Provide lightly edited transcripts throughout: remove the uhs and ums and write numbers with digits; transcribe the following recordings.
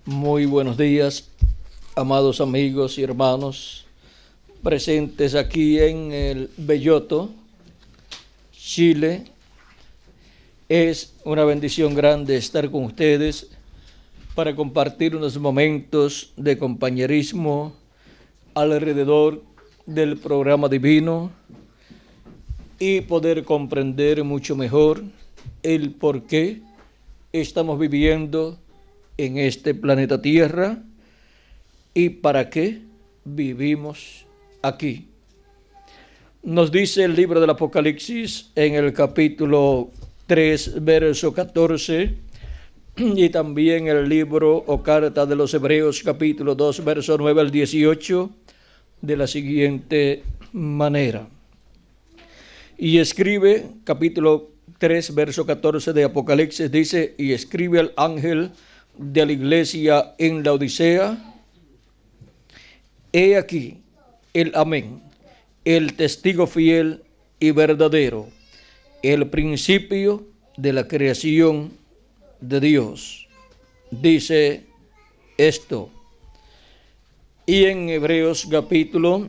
Muy buenos días, amados amigos y hermanos presentes aquí en el Belloto, Chile. Es una bendición grande estar con ustedes para compartir unos momentos de compañerismo alrededor del programa divino y poder comprender mucho mejor el por qué estamos viviendo en este planeta Tierra y para qué vivimos aquí. Nos dice el libro del Apocalipsis en el capítulo 3, verso 14, y también el libro o carta de los Hebreos, capítulo 2, verso 9 al 18, de la siguiente manera. Y escribe, capítulo 3, verso 14 de Apocalipsis, dice: y escribe al ángel de la iglesia en la Odisea: he aquí el amén, el testigo fiel y verdadero, el principio de la creación de Dios. Dice esto. Y en Hebreos capítulo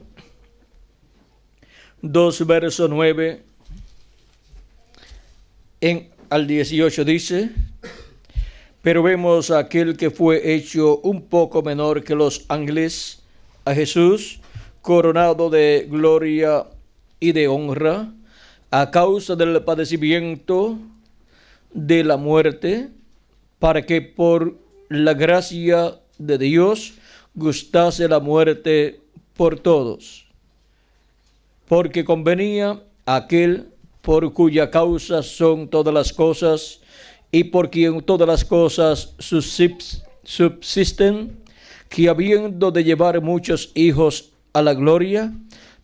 2, verso 9 al 18 dice: pero vemos a aquel que fue hecho un poco menor que los ángeles, a Jesús, coronado de gloria y de honra, a causa del padecimiento de la muerte, para que por la gracia de Dios gustase la muerte por todos. Porque convenía a aquel por cuya causa son todas las cosas, y por quien todas las cosas subsisten, que habiendo de llevar muchos hijos a la gloria,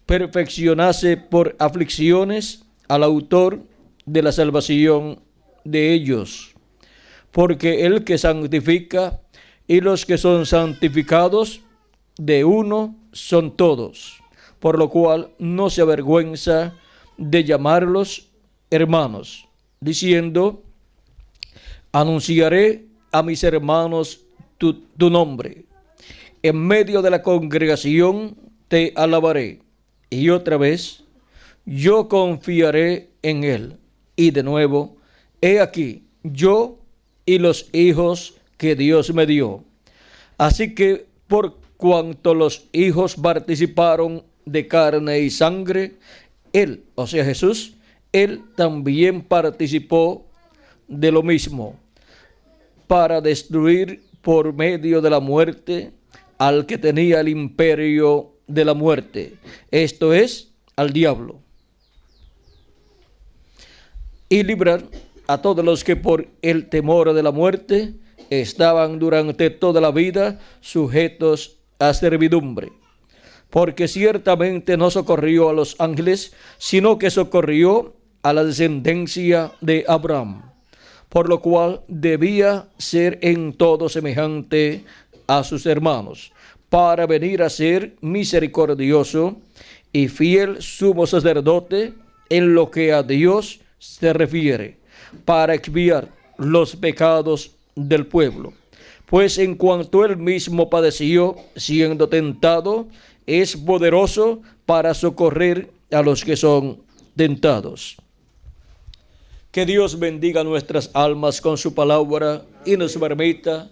perfeccionase por aflicciones al autor de la salvación de ellos. Porque el que santifica y los que son santificados, de uno son todos, por lo cual no se avergüenza de llamarlos hermanos, diciendo: anunciaré a mis hermanos tu nombre. En medio de la congregación te alabaré. Y otra vez, yo confiaré en él. Y de nuevo, he aquí, yo y los hijos que Dios me dio. Así que por cuanto los hijos participaron de carne y sangre, él, o sea Jesús, él también participó de lo mismo, para destruir por medio de la muerte al que tenía el imperio de la muerte, esto es, al diablo, y librar a todos los que por el temor de la muerte estaban durante toda la vida sujetos a servidumbre. Porque ciertamente no socorrió a los ángeles, sino que socorrió a la descendencia de Abraham, por lo cual debía ser en todo semejante a sus hermanos, para venir a ser misericordioso y fiel sumo sacerdote en lo que a Dios se refiere, para expiar los pecados del pueblo. Pues en cuanto él mismo padeció siendo tentado, es poderoso para socorrer a los que son tentados. Que Dios bendiga nuestras almas con su palabra y nos permita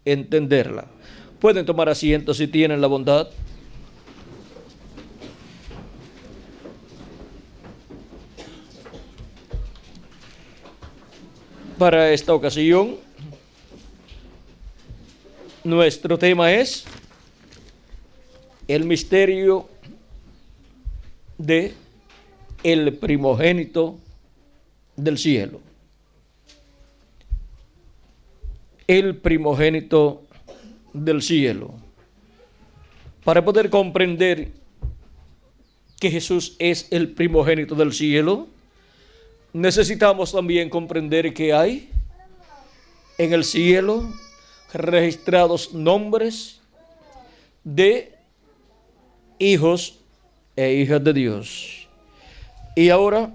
entenderla. Pueden tomar asiento si tienen la bondad. Para esta ocasión, nuestro tema es el misterio de el primogénito del cielo. El primogénito del cielo. Para poder comprender que Jesús es el primogénito del cielo, necesitamos también comprender que hay en el cielo registrados nombres de hijos e hijas de Dios. Y ahora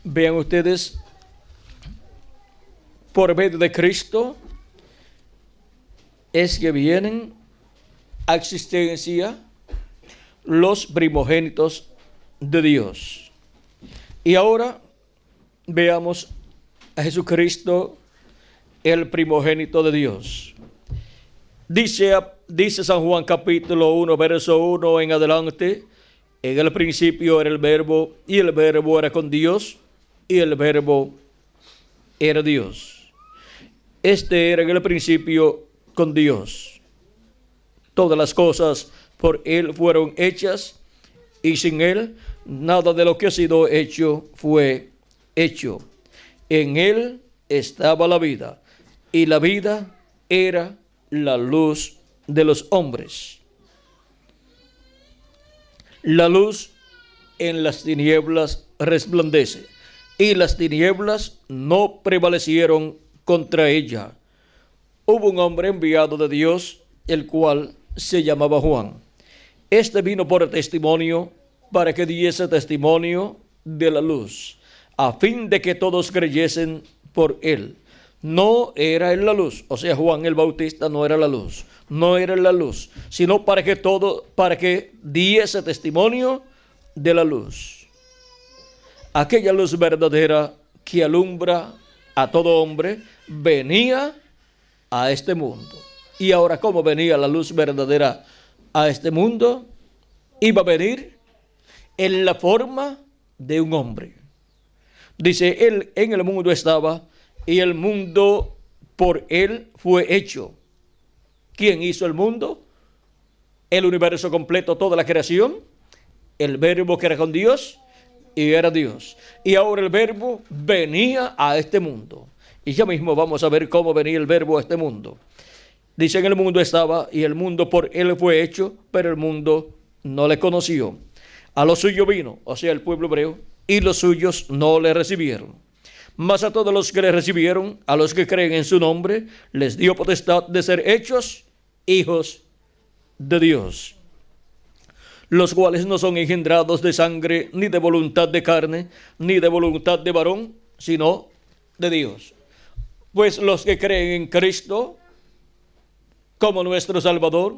vean ustedes, por medio de Cristo, es que vienen a existencia los primogénitos de Dios. Y ahora veamos a Jesucristo, el primogénito de Dios. Dice San Juan capítulo 1, verso 1 en adelante: en el principio era el verbo, y el verbo era con Dios, y el verbo era Dios. Este era en el principio con Dios. Todas las cosas por Él fueron hechas, y sin Él nada de lo que ha sido hecho fue hecho. En Él estaba la vida, y la vida era la luz de los hombres. La luz en las tinieblas resplandece, y las tinieblas no prevalecieron contra ella. Hubo un hombre enviado de Dios, el cual se llamaba Juan. Este vino por testimonio, para que diese testimonio de la luz, a fin de que todos creyesen por él. No era él la luz, o sea, Juan el Bautista no era la luz, no era la luz, sino para que diese testimonio de la luz. Aquella luz verdadera que alumbra a todo hombre venía a este mundo. Y ahora, ¿cómo venía la luz verdadera a este mundo? Iba a venir en la forma de un hombre. Dice, él en el mundo estaba, y el mundo por él fue hecho. ¿Quién hizo el mundo? El universo completo, toda la creación. El verbo que era con Dios, y era Dios. Y ahora el verbo venía a este mundo. Y ya mismo vamos a ver cómo venía el verbo a este mundo. Dice, en el mundo estaba, y el mundo por él fue hecho, pero el mundo no le conoció. A lo suyo vino, o sea, el pueblo hebreo, y los suyos no le recibieron. Mas a todos los que le recibieron, a los que creen en su nombre, les dio potestad de ser hechos hijos de Dios, los cuales no son engendrados de sangre, ni de voluntad de carne, ni de voluntad de varón, sino de Dios. Pues los que creen en Cristo como nuestro Salvador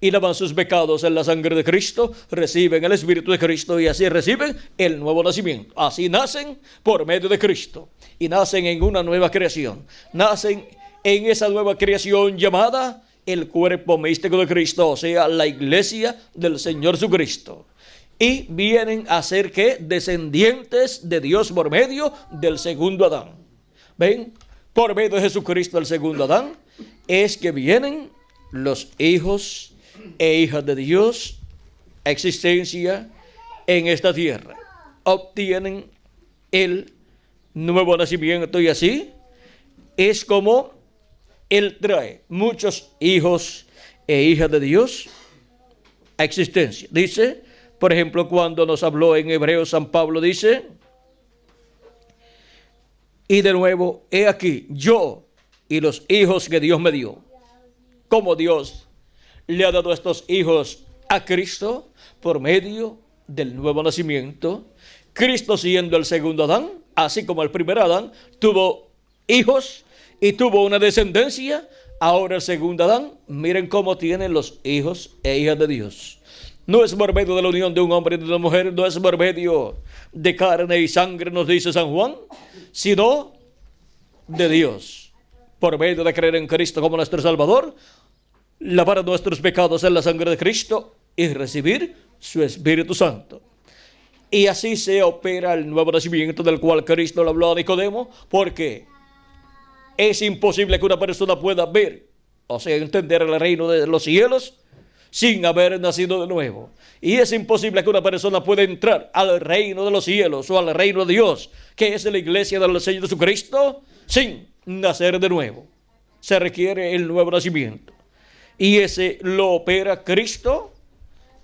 y lavan sus pecados en la sangre de Cristo, reciben el Espíritu de Cristo, y así reciben el nuevo nacimiento. Así nacen por medio de Cristo, y nacen en una nueva creación. Nacen en esa nueva creación llamada el cuerpo místico de Cristo, o sea, la iglesia del Señor Jesucristo. Y vienen a ser, ¿qué? Descendientes de Dios por medio del segundo Adán. ¿Ven? Por medio de Jesucristo, el segundo Adán, es que vienen los hijos e hijas de Dios a existencia en esta tierra. Obtienen el nuevo nacimiento, y así es como Él trae muchos hijos e hijas de Dios a existencia. Dice, por ejemplo, cuando nos habló en Hebreos, San Pablo dice, y de nuevo, he aquí, yo y los hijos que Dios me dio. Como Dios le ha dado estos hijos a Cristo por medio del nuevo nacimiento. Cristo, siendo el segundo Adán, así como el primer Adán, tuvo hijos y tuvo una descendencia. Ahora el segundo Adán, miren cómo tienen los hijos e hijas de Dios. No es por medio de la unión de un hombre y de una mujer, no es por medio de carne y sangre, nos dice San Juan, sino de Dios, por medio de creer en Cristo como nuestro Salvador, lavar nuestros pecados en la sangre de Cristo y recibir su Espíritu Santo. Y así se opera el nuevo nacimiento del cual Cristo le habló a Nicodemo, porque es imposible que una persona pueda ver, o sea, entender el reino de los cielos sin haber nacido de nuevo. Y es imposible que una persona pueda entrar al reino de los cielos o al reino de Dios, que es la iglesia del Señor Jesucristo, sin nacer de nuevo. Se requiere el nuevo nacimiento. Y ese lo opera Cristo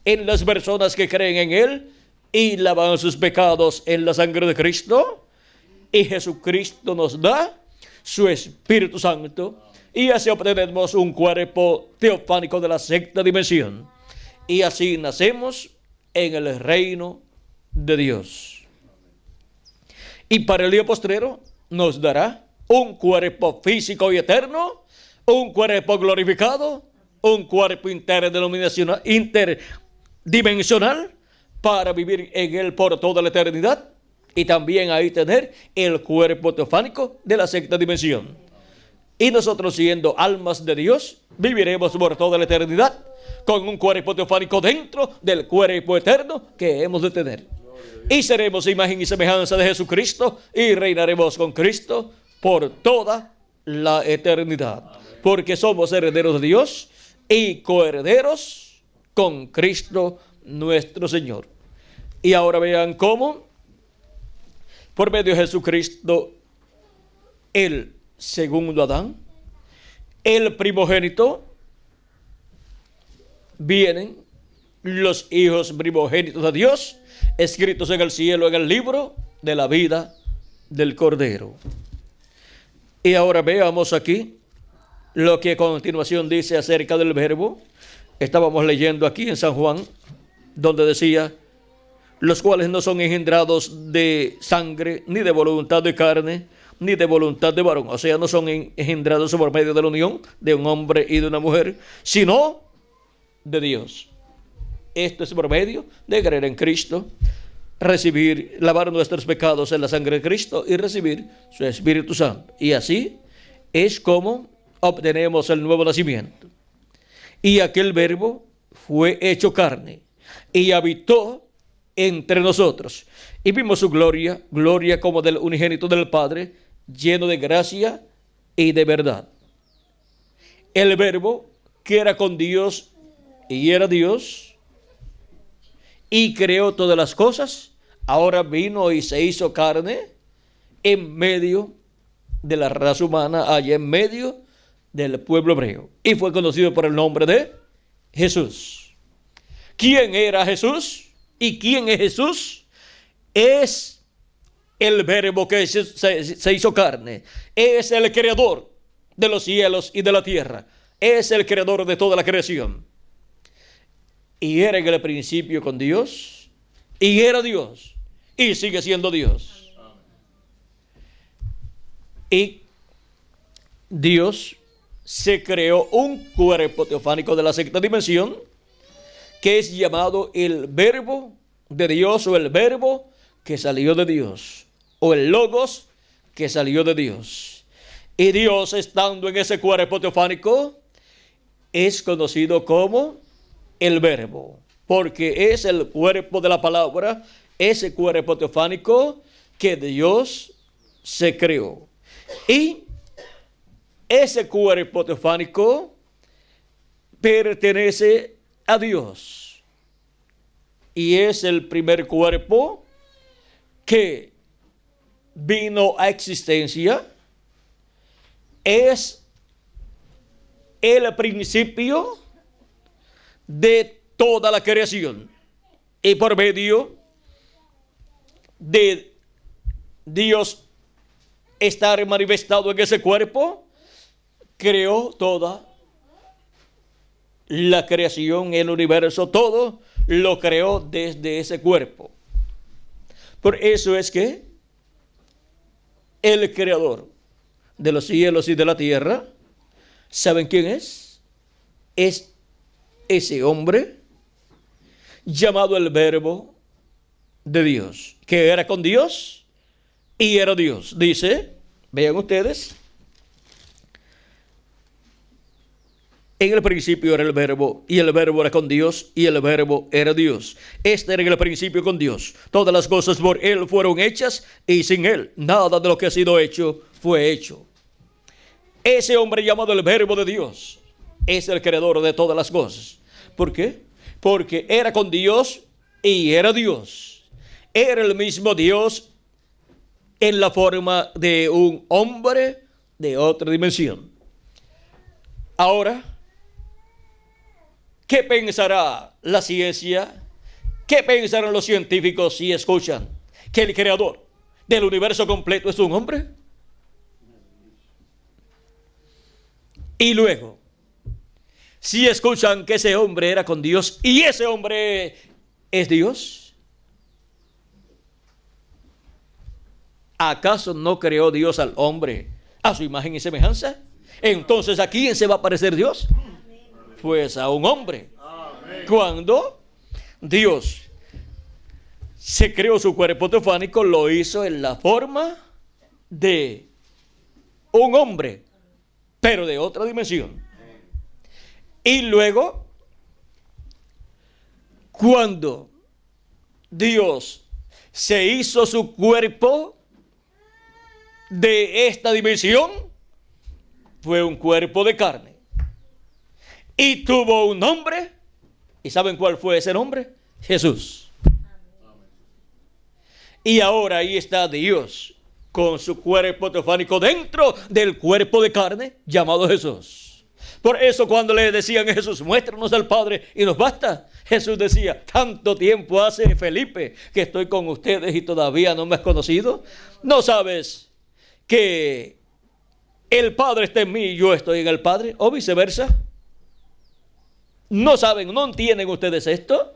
en las personas que creen en Él y lavan sus pecados en la sangre de Cristo. Y Jesucristo nos da su Espíritu Santo, y así obtenemos un cuerpo teofánico de la sexta dimensión. Y así nacemos en el reino de Dios. Y para el día postrero nos dará un cuerpo físico y eterno, un cuerpo glorificado, un cuerpo interdimensional para vivir en él por toda la eternidad, y también ahí tener el cuerpo teofánico de la sexta dimensión. Y nosotros, siendo almas de Dios, viviremos por toda la eternidad con un cuerpo teofánico dentro del cuerpo eterno que hemos de tener. Y seremos imagen y semejanza de Jesucristo y reinaremos con Cristo por toda la eternidad. Porque somos herederos de Dios y coherederos con Cristo nuestro Señor. Y ahora vean cómo, por medio de Jesucristo, el segundo Adán, el primogénito, vienen los hijos primogénitos de Dios, escritos en el cielo en el libro de la vida del Cordero. Y ahora veamos aquí lo que a continuación dice acerca del verbo. Estábamos leyendo aquí en San Juan, donde decía: los cuales no son engendrados de sangre, ni de voluntad de carne, ni de voluntad de varón. O sea, no son engendrados por medio de la unión de un hombre y de una mujer, sino de Dios. Esto es por medio de creer en Cristo, recibir, lavar nuestros pecados en la sangre de Cristo y recibir su Espíritu Santo. Y así es como obtenemos el nuevo nacimiento. Y aquel verbo fue hecho carne y habitó entre nosotros. Y vimos su gloria, gloria como del unigénito del Padre, lleno de gracia y de verdad. El verbo que era con Dios y era Dios y creó todas las cosas, ahora vino y se hizo carne en medio de la raza humana, allá en medio del pueblo hebreo, y fue conocido por el nombre de Jesús. ¿Quién era Jesús? ¿Y quién es Jesús? Es el verbo que se hizo carne, es el creador de los cielos y de la tierra, es el creador de toda la creación. Y era en el principio con Dios, y era Dios, y sigue siendo Dios. Y Dios se creó un cuerpo teofánico de la sexta dimensión, que es llamado el verbo de Dios, o el verbo que salió de Dios, o el logos que salió de Dios. Y Dios, estando en ese cuerpo teofánico, es conocido como el verbo, porque es el cuerpo de la palabra, ese cuerpo teofánico que Dios se creó. Y ese cuerpo teofánico pertenece a Dios, y es el primer cuerpo que vino a existencia, es el principio de toda la creación, y por medio de Dios estar manifestado en ese cuerpo, creó toda la creación, el universo, todo lo creó desde ese cuerpo. Por eso es que el creador de los cielos y de la tierra, ¿saben quién es? Es ese hombre llamado el verbo de Dios, que era con Dios y era Dios. Dice, vean ustedes, en el principio era el verbo, y el verbo era con Dios, y el verbo era Dios. Este era en el principio con Dios. Todas las cosas por Él fueron hechas, y sin Él nada de lo que ha sido hecho fue hecho. Ese hombre llamado el verbo de Dios es el creador de todas las cosas. ¿Por qué? Porque era con Dios y era Dios. Era el mismo Dios en la forma de un hombre de otra dimensión. Ahora, ¿qué pensará la ciencia? ¿Qué pensarán los científicos si escuchan que el creador del universo completo es un hombre? Y luego, si escuchan que ese hombre era con Dios y ese hombre es Dios, ¿acaso no creó Dios al hombre a su imagen y semejanza? Entonces, ¿a quién se va a parecer Dios? Pues a un hombre. Cuando Dios se creó su cuerpo teofánico, lo hizo en la forma de un hombre, pero de otra dimensión. Y luego, cuando Dios se hizo su cuerpo de esta dimensión, fue un cuerpo de carne. Y tuvo un nombre. ¿Y saben cuál fue ese nombre? Jesús. Y ahora ahí está Dios con su cuerpo teofánico dentro del cuerpo de carne llamado Jesús. Por eso cuando le decían a Jesús, muéstranos al Padre y nos basta, Jesús decía, tanto tiempo hace, Felipe, que estoy con ustedes y todavía no me has conocido. ¿No sabes que el Padre está en mí y yo estoy en el Padre? O viceversa. ¿No saben, no entienden ustedes esto?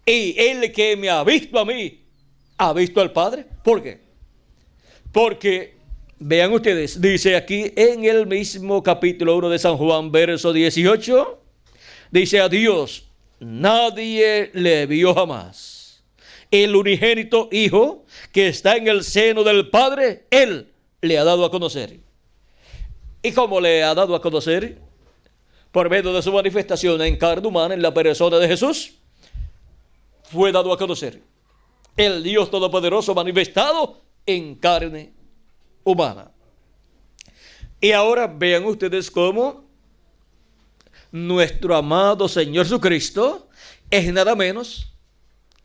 Y el que me ha visto a mí, ha visto al Padre. ¿Por qué? Porque, vean ustedes, dice aquí en el mismo capítulo 1 de San Juan, verso 18, dice, a Dios nadie le vio jamás. El unigénito Hijo que está en el seno del Padre, Él le ha dado a conocer. ¿Y cómo le ha dado a conocer? Por medio de su manifestación en carne humana, en la persona de Jesús, fue dado a conocer el Dios Todopoderoso manifestado en carne humana. Y ahora vean ustedes cómo nuestro amado Señor Jesucristo es nada menos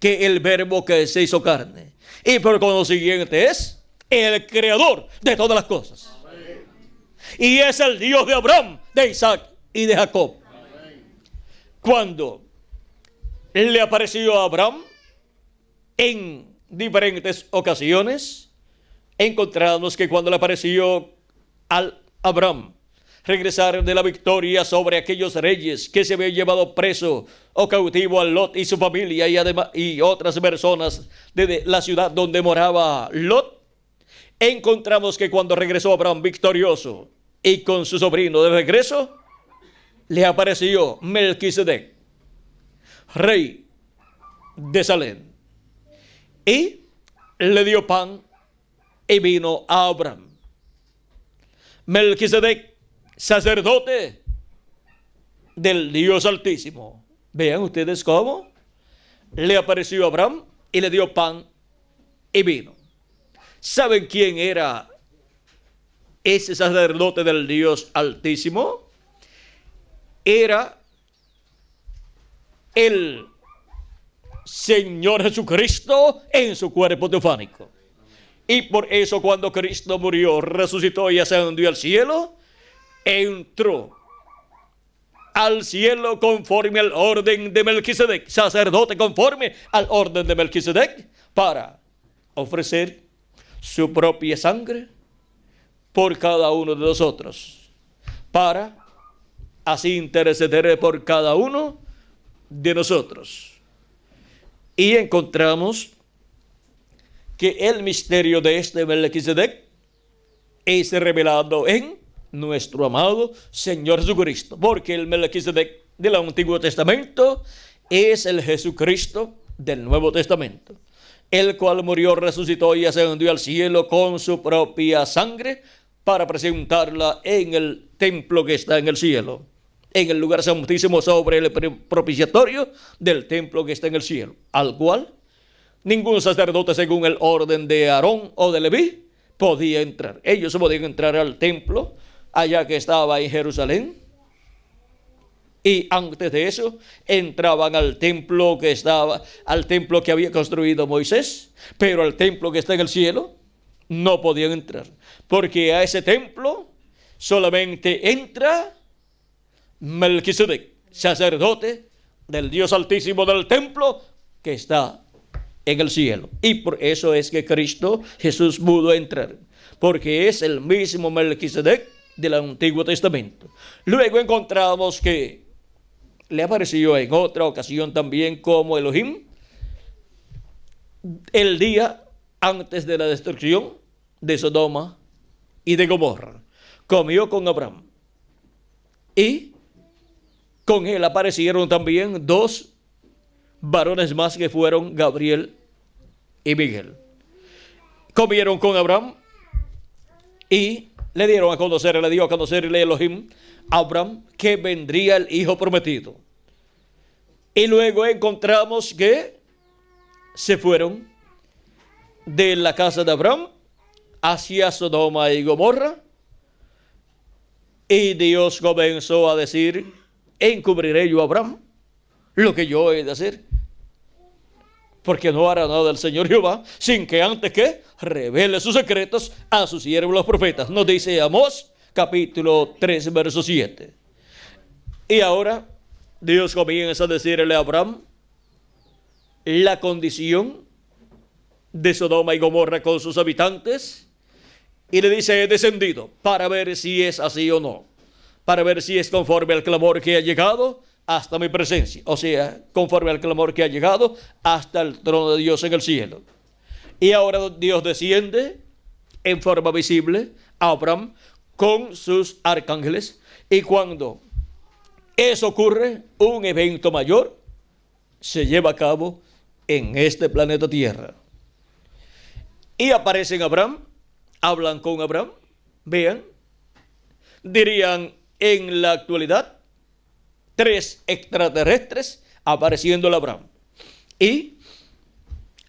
que el Verbo que se hizo carne. Y por consiguiente es el creador de todas las cosas. Y es el Dios de Abraham, de Isaac y de Jacob. Cuando le apareció a Abraham en diferentes ocasiones, encontramos que cuando le apareció al Abraham regresar de la victoria sobre aquellos reyes que se habían llevado preso o cautivo a Lot y su familia y, además, y otras personas de la ciudad donde moraba Lot, encontramos que cuando regresó Abraham victorioso y con su sobrino de regreso, le apareció Melquisedec, rey de Salem, y le dio pan y vino a Abraham. Melquisedec, sacerdote del Dios Altísimo. Vean ustedes cómo le apareció a Abraham y le dio pan y vino. ¿Saben quién era ese sacerdote del Dios Altísimo? Era el Señor Jesucristo en su cuerpo teofánico. Y por eso cuando Cristo murió, resucitó y ascendió al cielo, entró al cielo conforme al orden de Melquisedec, sacerdote conforme al orden de Melquisedec, para ofrecer su propia sangre por cada uno de nosotros, para así interceder por cada uno de nosotros. Y encontramos que el misterio de este Melquisedec es revelado en nuestro amado Señor Jesucristo, porque el Melquisedec del Antiguo Testamento es el Jesucristo del Nuevo Testamento, el cual murió, resucitó y ascendió al cielo con su propia sangre para presentarla en el templo que está en el cielo, en el lugar santísimo sobre el propiciatorio del templo que está en el cielo, al cual ningún sacerdote según el orden de Aarón o de Leví podía entrar. Ellos podían entrar al templo allá que estaba en Jerusalén, y antes de eso entraban al templo que había construido Moisés, pero al templo que está en el cielo no podían entrar, porque a ese templo solamente entra Melquisedec, sacerdote del Dios Altísimo del templo que está en el cielo. Y por eso es que Cristo Jesús pudo entrar, porque es el mismo Melquisedec del Antiguo Testamento. Luego encontramos que le apareció en otra ocasión también como Elohim el día antes de la destrucción de Sodoma y de Gomorra, comió con Abraham. Y con él aparecieron también dos varones más que fueron Gabriel y Miguel. Comieron con Abraham y le dio a conocerle Elohim a Abraham que vendría el hijo prometido. Y luego encontramos que se fueron de la casa de Abraham hacia Sodoma y Gomorra. Y Dios comenzó a decir: encubriré yo a Abraham lo que yo he de hacer, porque no hará nada el Señor Jehová sin que antes que revele sus secretos a sus siervos los profetas. Nos dice Amós capítulo 3 verso 7. Y ahora Dios comienza a decirle a Abraham la condición de Sodoma y Gomorra con sus habitantes, y le dice: he descendido para ver si es así o no, para ver si es conforme al clamor que ha llegado hasta mi presencia, o sea, conforme al clamor que ha llegado hasta el trono de Dios en el cielo. Y ahora Dios desciende en forma visible a Abraham con sus arcángeles, y cuando eso ocurre, un evento mayor se lleva a cabo en este planeta Tierra. Y aparecen Abraham, hablan con Abraham, vean, dirían en la actualidad, 3 extraterrestres apareciendo a Abraham. Y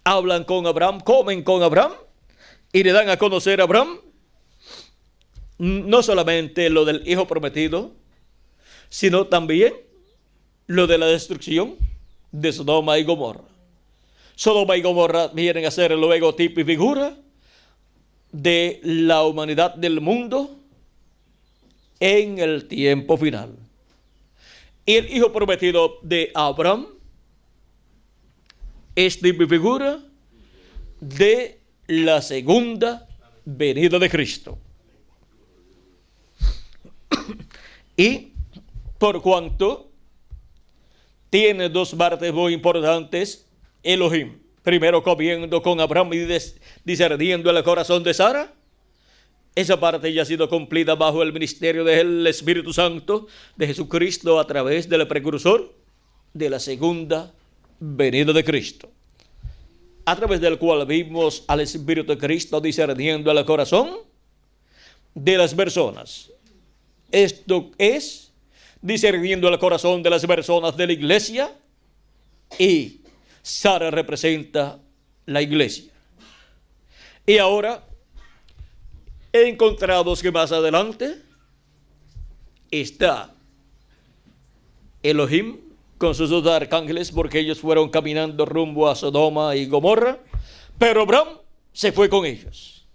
hablan con Abraham, comen con Abraham, y le dan a conocer a Abraham no solamente lo del hijo prometido, sino también lo de la destrucción de Sodoma y Gomorra. Sodoma y Gomorra vienen a ser luego tipo y figura de la humanidad del mundo en el tiempo final. Y el hijo prometido de Abraham es tipo y figura de la segunda venida de Cristo. Y por cuanto tiene dos partes muy importantes, Elohim, primero comiendo con Abraham y discerniendo el corazón de Sara, esa parte ya ha sido cumplida bajo el ministerio del Espíritu Santo de Jesucristo a través del precursor de la segunda venida de Cristo, a través del cual vimos al Espíritu de Cristo discerniendo el corazón de las personas. Esto es discerniendo el corazón de las personas de la iglesia, y Sara representa la iglesia. Y ahora encontramos que más adelante está Elohim con sus dos arcángeles, porque ellos fueron caminando rumbo a Sodoma y Gomorra, pero Abraham se fue con ellos.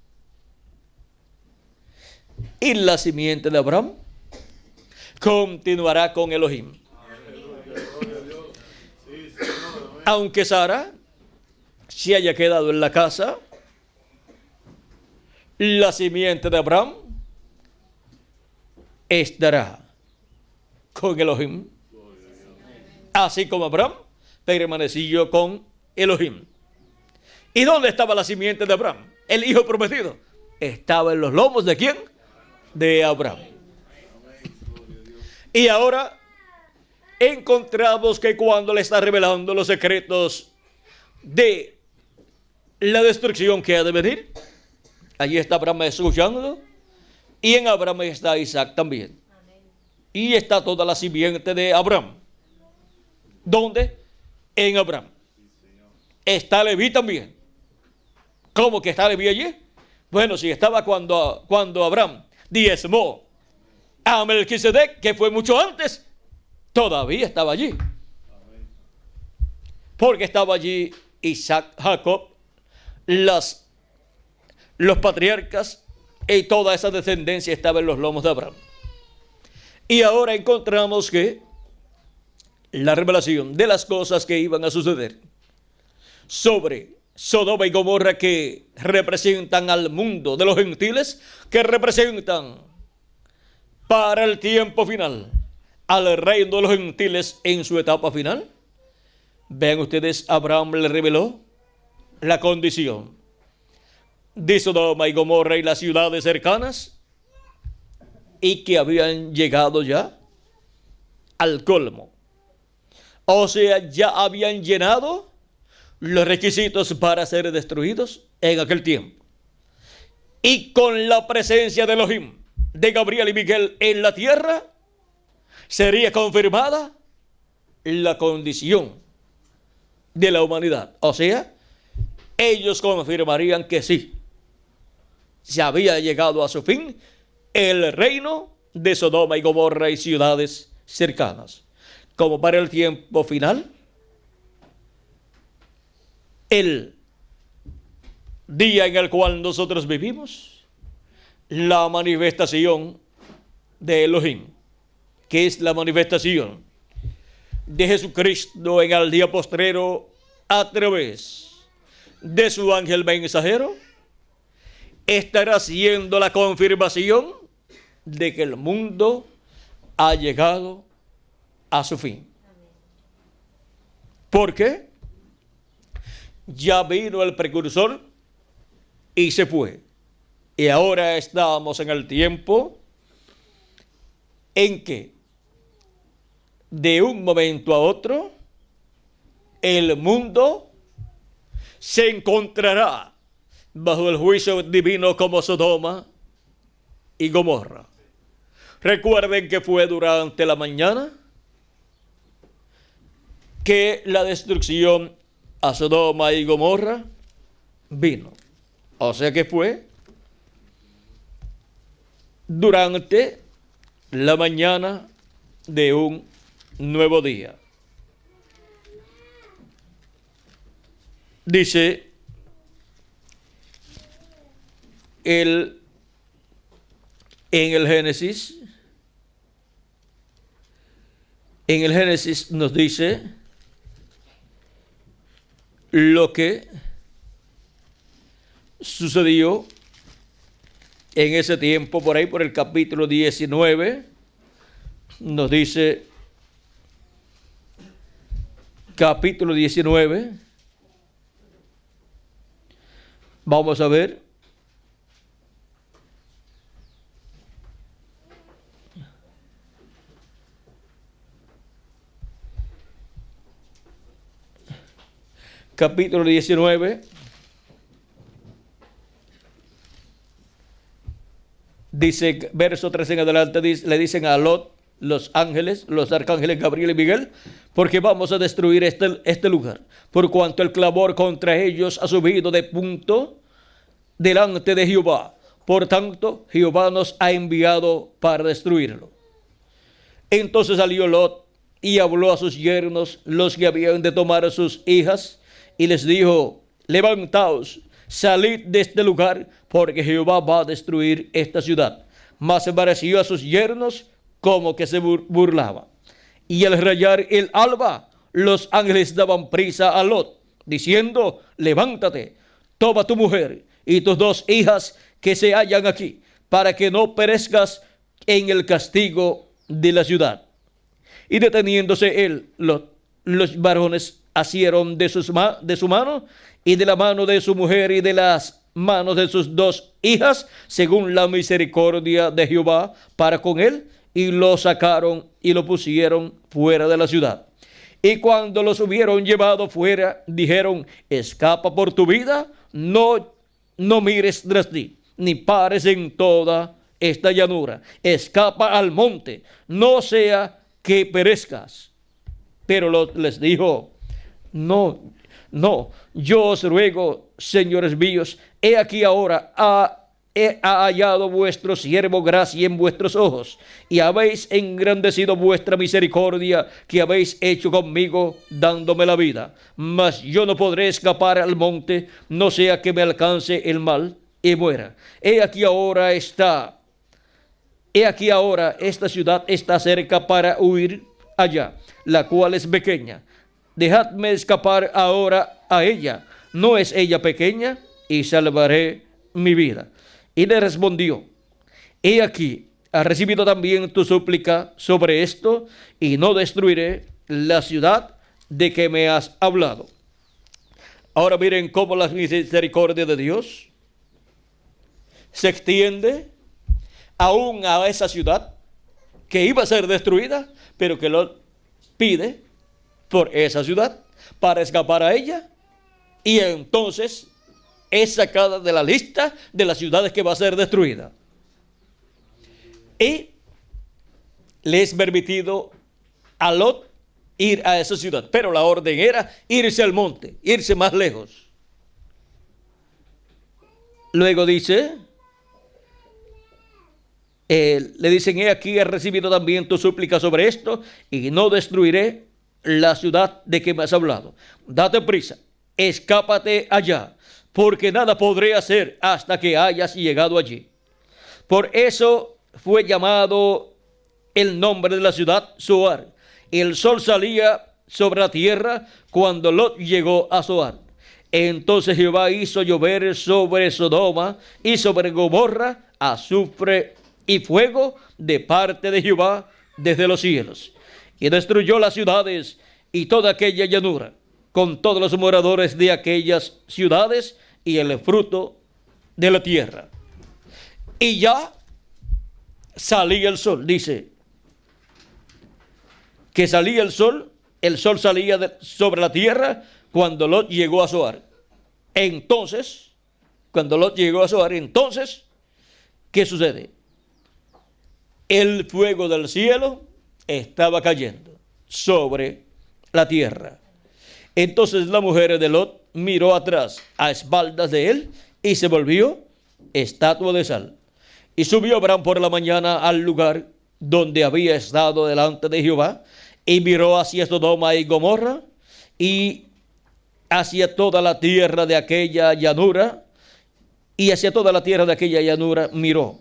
Y la simiente de Abraham continuará con Elohim. Aunque Sara se haya quedado en la casa, la simiente de Abraham estará con Elohim, así como Abraham permaneció con Elohim. ¿Y dónde estaba la simiente de Abraham? El hijo prometido estaba en los lomos ¿de quién? De Abraham. Y ahora encontramos que cuando le está revelando los secretos de la destrucción que ha de venir, allí está Abraham escuchando, y en Abraham está Isaac también. Y está toda la simiente de Abraham. ¿Dónde? En Abraham. Está Leví también. ¿Cómo que está Leví allí? Bueno, si estaba cuando Abraham diezmó a Melquisedec, que fue mucho antes, todavía estaba allí. Porque estaba allí Isaac, Jacob, los patriarcas, y toda esa descendencia estaba en los lomos de Abraham. Y ahora encontramos que la revelación de las cosas que iban a suceder sobre Sodoma y Gomorra, que representan al mundo de los gentiles, que representan para el tiempo final al reino de los gentiles en su etapa final. Vean ustedes, Abraham le reveló la condición de Sodoma y Gomorra y las ciudades cercanas, y que habían llegado ya al colmo. O sea, ya habían llenado los requisitos para ser destruidos en aquel tiempo. Y con la presencia de Elohim, de Gabriel y Miguel en la tierra, sería confirmada la condición de la humanidad. O sea, ellos confirmarían que sí, se había llegado a su fin el reino de Sodoma y Gomorra y ciudades cercanas. Como para el tiempo final, el día en el cual nosotros vivimos, la manifestación de Elohim, que es la manifestación de Jesucristo en el día postrero a través de su ángel mensajero, estará siendo la confirmación de que el mundo ha llegado a su fin. ¿Por qué? Ya vino el precursor y se fue. Y ahora estamos en el tiempo en que de un momento a otro el mundo se encontrará bajo el juicio divino como Sodoma y Gomorra. Recuerden que fue durante la mañana que la destrucción a Sodoma y Gomorra vino. O sea que fue durante la mañana de un nuevo día. Dice en el Génesis nos dice lo que sucedió en ese tiempo, por ahí por el capítulo 19, nos dice, capítulo 19, vamos a ver, capítulo 19, dice, verso 3 en adelante, le dicen a Lot, los ángeles, los arcángeles Gabriel y Miguel, porque vamos a destruir este lugar, por cuanto el clamor contra ellos ha subido de punto delante de Jehová. Por tanto, Jehová nos ha enviado para destruirlo. Entonces salió Lot y habló a sus yernos, los que habían de tomar a sus hijas, y les dijo, levantaos, salid de este lugar, porque Jehová va a destruir esta ciudad. Mas se pareció a sus yernos como que se burlaba. Y al rayar el alba, los ángeles daban prisa a Lot, diciendo, levántate, toma tu mujer y tus 2 hijas que se hallan aquí, para que no perezcas en el castigo de la ciudad. Y deteniéndose él, los varones asieron de su mano y de la mano de su mujer y de las manos de sus 2 hijas, según la misericordia de Jehová para con él, y lo sacaron y lo pusieron fuera de la ciudad. Y cuando los hubieron llevado fuera, dijeron, escapa por tu vida, no mires tras ti, ni pares en toda esta llanura, escapa al monte, no sea que perezcas. Pero Lot les dijo, no, yo os ruego, señores míos, he aquí ahora ha hallado vuestro siervo gracia en vuestros ojos, y habéis engrandecido vuestra misericordia que habéis hecho conmigo, dándome la vida. Mas yo no podré escapar al monte, no sea que me alcance el mal y muera. He aquí ahora esta ciudad está cerca para huir allá, la cual es pequeña. Dejadme escapar ahora a ella, ¿no es ella pequeña? Y salvaré mi vida. Y le respondió, he aquí, ha recibido también tu súplica sobre esto, y no destruiré la ciudad de que me has hablado. Ahora miren cómo la misericordia de Dios se extiende aún a esa ciudad que iba a ser destruida, pero que Lot pide por esa ciudad para escapar a ella, y entonces es sacada de la lista de las ciudades que va a ser destruida. Y le es permitido a Lot ir a esa ciudad, pero la orden era irse al monte, irse más lejos. Luego dice, le dicen: he aquí, he recibido también tu súplica sobre esto, y no destruiré la ciudad de que me has hablado. Date prisa, escápate allá, porque nada podré hacer hasta que hayas llegado allí. Por eso fue llamado el nombre de la ciudad Zoar. El sol salía sobre la tierra cuando Lot llegó a Zoar. Entonces Jehová hizo llover sobre Sodoma y sobre Gomorra azufre y fuego de parte de Jehová desde los cielos, y destruyó las ciudades y toda aquella llanura, con todos los moradores de aquellas ciudades y el fruto de la tierra. Y ya salía el sol, dice que salía el sol salía sobre la tierra cuando Lot llegó a Zoar. Entonces, cuando Lot llegó a Zoar, entonces, ¿qué sucede? El fuego del cielo estaba cayendo sobre la tierra. Entonces la mujer de Lot miró atrás a espaldas de él y se volvió estatua de sal. Y subió Abraham por la mañana al lugar donde había estado delante de Jehová, y miró hacia Sodoma y Gomorra y hacia toda la tierra de aquella llanura, miró.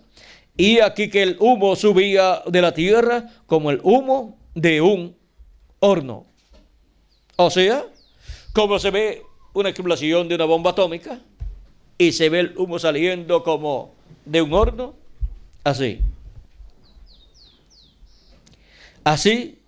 Y aquí que el humo subía de la tierra como el humo de un horno. O sea, como se ve una explosión de una bomba atómica y se ve el humo saliendo como de un horno, así. Así,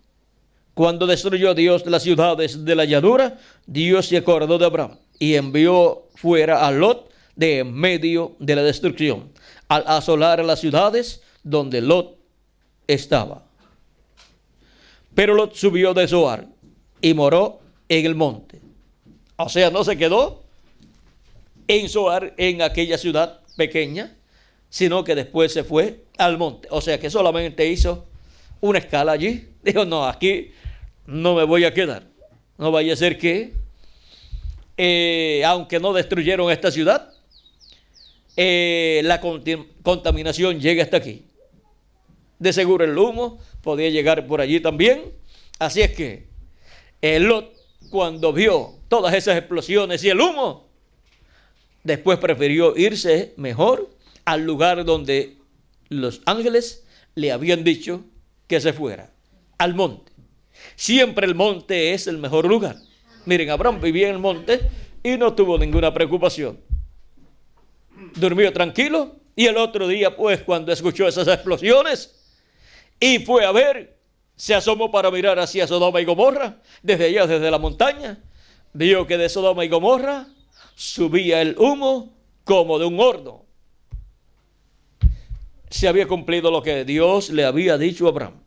cuando destruyó Dios las ciudades de la llanura, Dios se acordó de Abraham y envió fuera a Lot de en medio de la destrucción, al asolar las ciudades donde Lot estaba. Pero Lot subió de Zoar y moró en el monte. O sea, no se quedó en Zoar, en aquella ciudad pequeña, sino que después se fue al monte. O sea, que solamente hizo una escala allí. Dijo: no, aquí no me voy a quedar. No vaya a ser que, aunque no destruyeron esta ciudad, la contaminación llegue hasta aquí. De seguro el humo podía llegar por allí también. Así es que Lot, cuando vio todas esas explosiones y el humo, después prefirió irse mejor al lugar donde los ángeles le habían dicho que se fuera, al monte. Siempre el monte es el mejor lugar. Miren, Abraham vivía en el monte y no tuvo ninguna preocupación. Durmió tranquilo, y el otro día, pues, cuando escuchó esas explosiones y fue a ver, se asomó para mirar hacia Sodoma y Gomorra, desde allá, desde la montaña, vio que de Sodoma y Gomorra subía el humo como de un horno. Se había cumplido lo que Dios le había dicho a Abraham.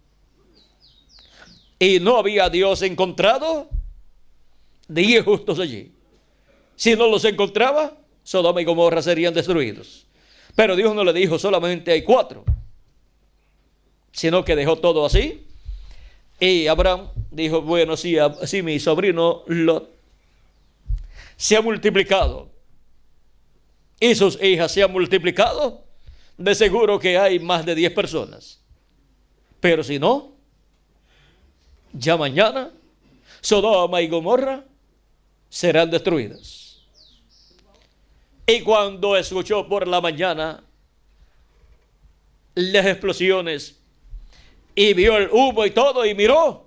Y no había Dios encontrado 10 justos allí. Si no los encontraba, Sodoma y Gomorra serían destruidos. Pero Dios no le dijo solamente hay 4, sino que dejó todo así. Y Abraham dijo: bueno, si mi sobrino Lot se ha multiplicado y sus hijas se han multiplicado, de seguro que hay más de 10 personas. Pero si no, ya mañana Sodoma y Gomorra serán destruidas. Y cuando escuchó por la mañana las explosiones y vio el humo y todo, y miró,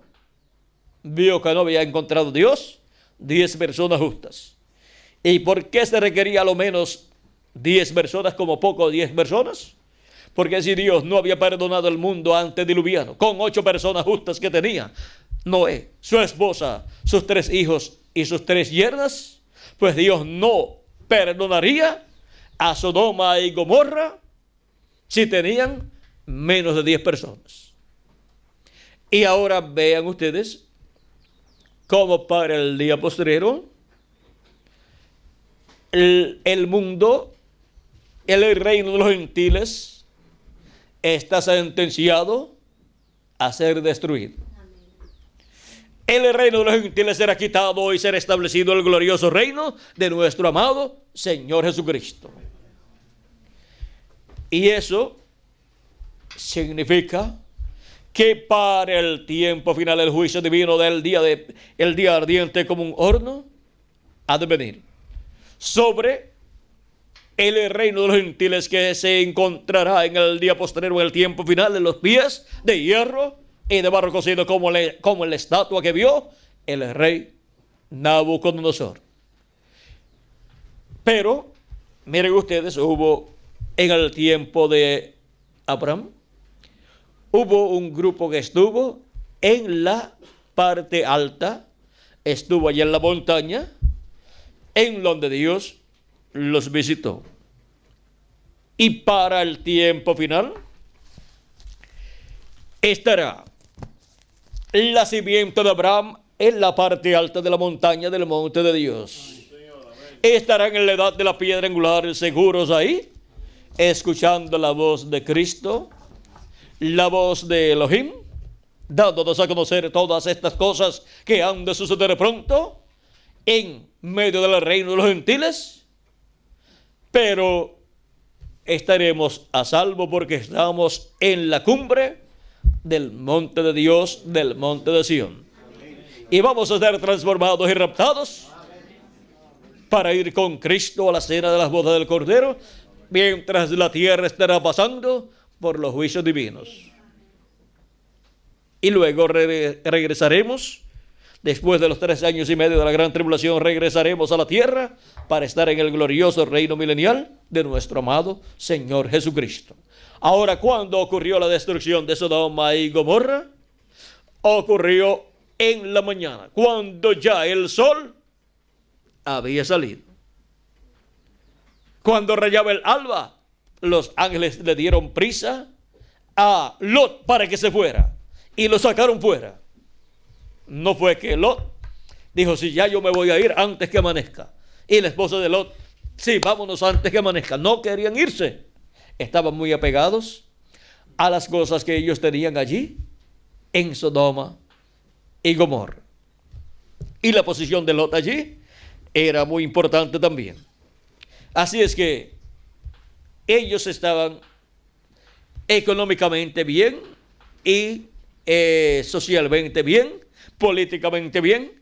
vio que no había encontrado Dios 10 personas justas. ¿Y por qué se requería a lo menos 10 personas, como poco 10 personas? Porque si Dios no había perdonado el mundo antediluviano con 8 personas justas que tenía Noé, su esposa, sus 3 hijos y sus 3 yernas, pues Dios no perdonaría a Sodoma y Gomorra si tenían menos de 10 personas. Y ahora vean ustedes cómo para el día postrero el mundo, el reino de los gentiles está sentenciado a ser destruido. El reino de los gentiles será quitado y será establecido el glorioso reino de nuestro amado Señor Jesucristo. Y eso significa que para el tiempo final el juicio divino del el día ardiente como un horno ha de venir sobre el reino de los gentiles, que se encontrará en el día posterior, en el tiempo final, en los pies de hierro y de barro cocido, como la estatua que vio el rey Nabucodonosor. Pero miren ustedes, hubo en el tiempo de Abraham, hubo un grupo que estuvo en la parte alta, estuvo allá en la montaña, en donde Dios los visitó. Y para el tiempo final estará la simiente de Abraham en la parte alta de la montaña del monte de Dios. Estarán en la edad de la piedra angular, seguros ahí, escuchando la voz de Cristo, la voz de Elohim, dándonos a conocer todas estas cosas que han de suceder pronto en medio del reino de los gentiles. Pero estaremos a salvo porque estamos en la cumbre del monte de Dios, del monte de Sión. Y vamos a ser transformados y raptados para ir con Cristo a la cena de las bodas del Cordero, mientras la tierra estará pasando por los juicios divinos. Y luego regresaremos. Después de los 3 años y medio de la gran tribulación, regresaremos a la tierra para estar en el glorioso reino milenial de nuestro amado Señor Jesucristo. Ahora, ¿cuándo ocurrió la destrucción de Sodoma y Gomorra? Ocurrió en la mañana, cuando ya el sol había salido. Cuando rayaba el alba, los ángeles le dieron prisa a Lot para que se fuera y lo sacaron fuera. No fue que Lot dijo, si ya yo me voy a ir antes que amanezca. Y la esposa de Lot, sí, vámonos antes que amanezca. No querían irse. Estaban muy apegados a las cosas que ellos tenían allí en Sodoma y Gomorra. Y la posición de Lot allí era muy importante también. Así es que ellos estaban económicamente bien y socialmente bien, políticamente bien,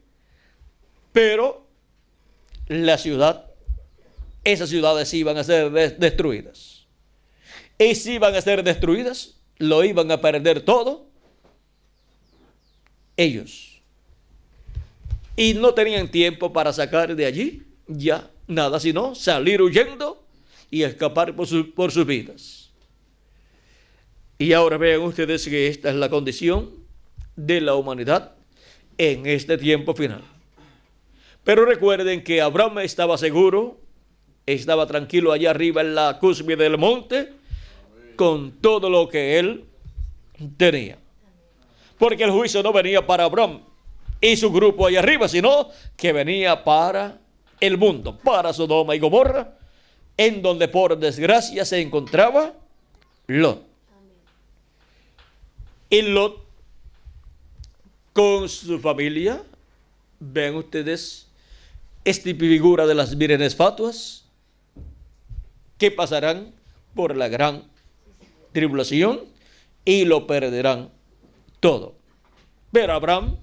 pero esas ciudades iban a ser destruidas. Y si iban a ser destruidas, lo iban a perder todo ellos. Y no tenían tiempo para sacar de allí ya nada, sino salir huyendo y escapar por sus vidas. Y ahora vean ustedes que esta es la condición de la humanidad en este tiempo final. Pero recuerden que Abraham estaba seguro, estaba tranquilo allá arriba en la cúspide del monte, con todo lo que él tenía. Porque el juicio no venía para Abraham y su grupo allá arriba, sino que venía para el mundo, para Sodoma y Gomorra, en donde por desgracia se encontraba Lot. Y Lot, con su familia, ven ustedes esta figura de las vírgenes fatuas que pasarán por la gran tribulación y lo perderán todo. Pero Abraham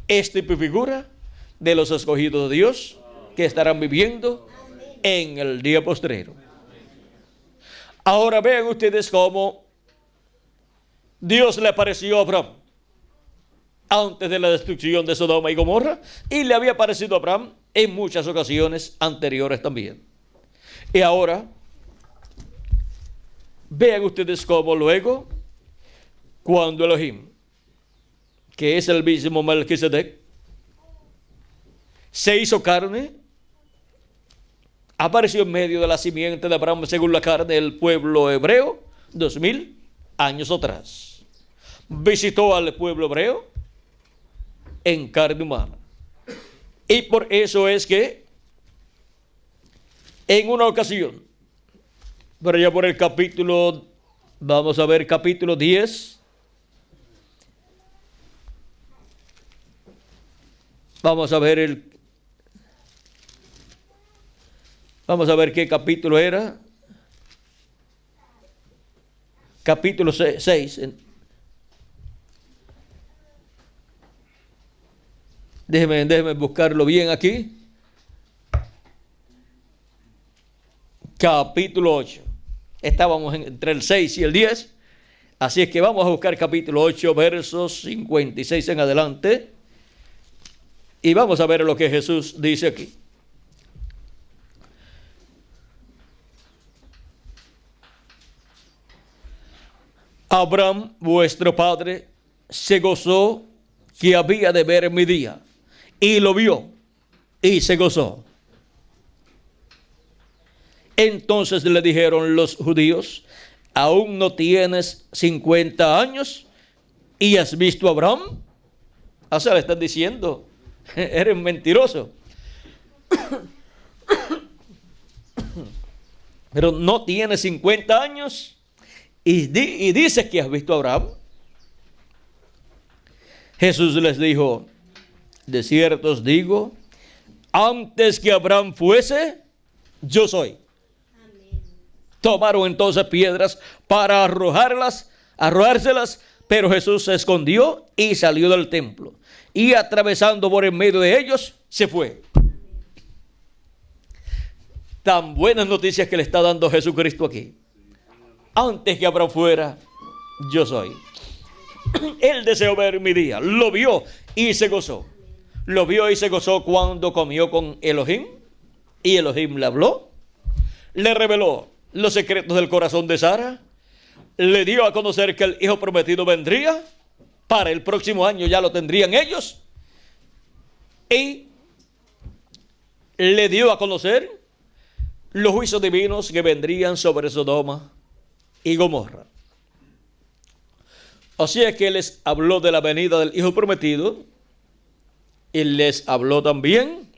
es figura de los escogidos de Dios que estarán viviendo en el día postrero. Ahora vean ustedes cómo Dios le apareció a Abraham antes de la destrucción de Sodoma y Gomorra, y le había aparecido a Abraham en muchas ocasiones anteriores también. Y ahora vean ustedes cómo luego, cuando Elohim, que es el mismo Melquisedec, se hizo carne, apareció en medio de la simiente de Abraham según la carne del pueblo hebreo, 2000 años atrás. Visitó al pueblo hebreo en carne humana. Y por eso es que en una ocasión, por allá por el capítulo, vamos a ver capítulo 10, vamos a ver qué capítulo era, capítulo 6. Déjeme buscarlo bien aquí. Capítulo 8. Estábamos entre el 6 y el 10. Así es que vamos a buscar capítulo 8, versos 56 en adelante. Y vamos a ver lo que Jesús dice aquí. Abraham, vuestro padre, se gozó que había de ver mi día, y lo vio, y se gozó. Entonces le dijeron los judíos: ¿aún no tienes 50 años y has visto a Abraham? O sea, le están diciendo: eres mentiroso. Pero no tienes 50 años y dices que has visto a Abraham. Jesús les dijo: de cierto os digo, antes que Abraham fuese, yo soy. Amén. Tomaron entonces piedras para arrojárselas, pero Jesús se escondió y salió del templo, y atravesando por en medio de ellos, se fue. Tan buenas noticias que le está dando Jesucristo aquí. Antes que Abraham fuera, yo soy. Él deseó ver mi día, lo vio y se gozó. Lo vio y se gozó cuando comió con Elohim, y Elohim le habló, le reveló los secretos del corazón de Sara, le dio a conocer que el hijo prometido vendría, para el próximo año ya lo tendrían ellos, y le dio a conocer los juicios divinos que vendrían sobre Sodoma y Gomorra. Así es que les habló de la venida del hijo prometido, y les habló también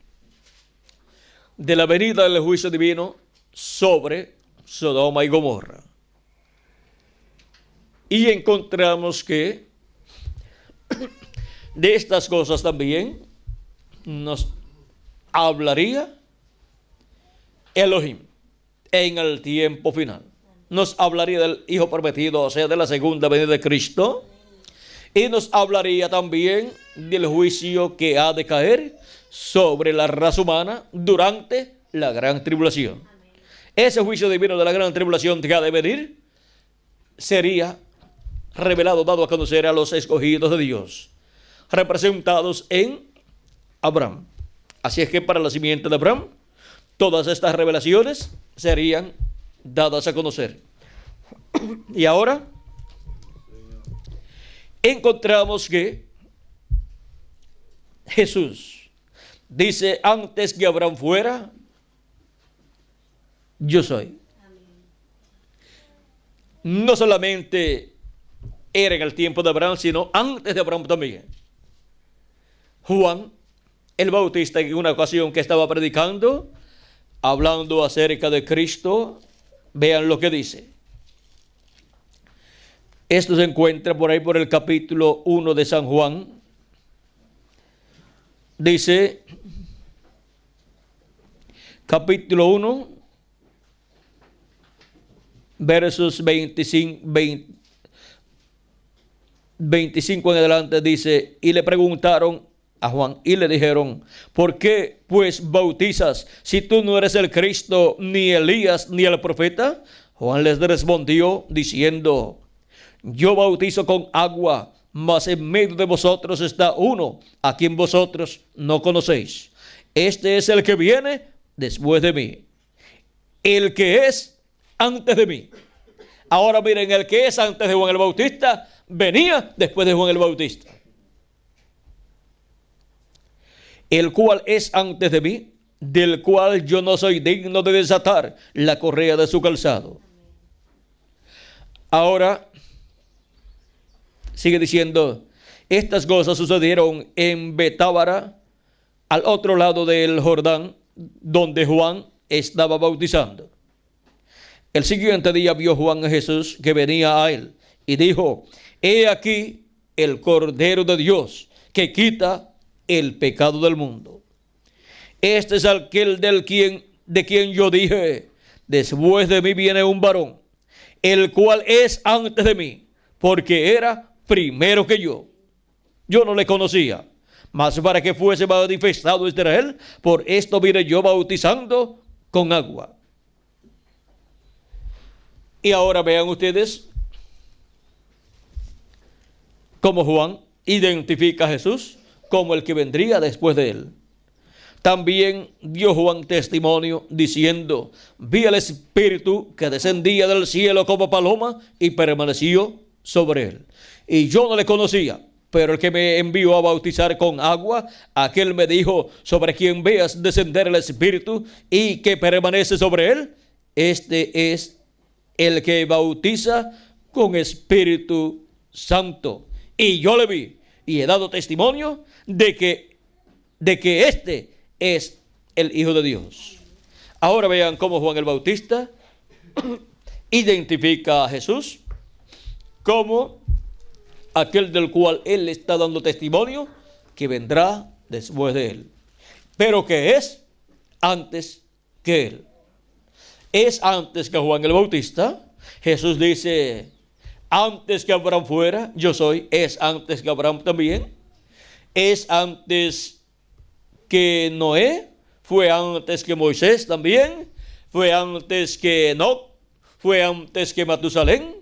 de la venida del juicio divino sobre Sodoma y Gomorra. Y encontramos que de estas cosas también nos hablaría Elohim en el tiempo final. Nos hablaría del hijo prometido, o sea, de la segunda venida de Cristo. Y nos hablaría también del juicio que ha de caer sobre la raza humana durante la gran tribulación. Ese juicio divino de la gran tribulación que ha de venir sería revelado, dado a conocer a los escogidos de Dios, representados en Abraham. Así es que para la simiente de Abraham, todas estas revelaciones serían dadas a conocer. Y ahora encontramos que Jesús dice: antes que Abraham fuera, yo soy. No solamente era en el tiempo de Abraham, sino antes de Abraham también. Juan el Bautista, en una ocasión que estaba predicando, hablando acerca de Cristo, vean lo que dice. Esto se encuentra por ahí por el capítulo 1 de San Juan. Dice, capítulo 1, versos 25 en adelante, dice: y le preguntaron a Juan y le dijeron: ¿por qué pues bautizas si tú no eres el Cristo, ni Elías, ni el profeta? Juan les respondió diciendo: yo bautizo con agua, mas en medio de vosotros está uno a quien vosotros no conocéis. Este es el que viene después de mí, el que es antes de mí. Ahora miren, el que es antes de Juan el Bautista venía después de Juan el Bautista. El cual es antes de mí, del cual yo no soy digno de desatar la correa de su calzado. Ahora, sigue diciendo, estas cosas sucedieron en Betábara, al otro lado del Jordán, donde Juan estaba bautizando. El siguiente día vio Juan a Jesús que venía a él y dijo, he aquí el Cordero de Dios que quita el pecado del mundo. Este es aquel de quien yo dije, después de mí viene un varón, el cual es antes de mí, porque era primero que yo. Yo no le conocía, mas para que fuese manifestado Israel, por esto vine yo bautizando con agua. Y ahora vean ustedes cómo Juan identifica a Jesús como el que vendría después de él. También dio Juan testimonio diciendo, vi al Espíritu que descendía del cielo como paloma y permaneció sobre él. Y yo no le conocía, pero el que me envió a bautizar con agua, aquel me dijo, sobre quien veas descender el Espíritu y que permanece sobre él, este es el que bautiza con Espíritu Santo. Y yo le vi y he dado testimonio de que este es el Hijo de Dios. Ahora vean cómo Juan el Bautista identifica a Jesús como aquel del cual él está dando testimonio que vendrá después de él, pero que es antes que él. Es antes que Juan el Bautista. Jesús dice, antes que Abraham fuera, yo soy. Es antes que Abraham también. Es antes que Noé. Fue antes que Moisés también. Fue antes que Enoc. Fue antes que Matusalén.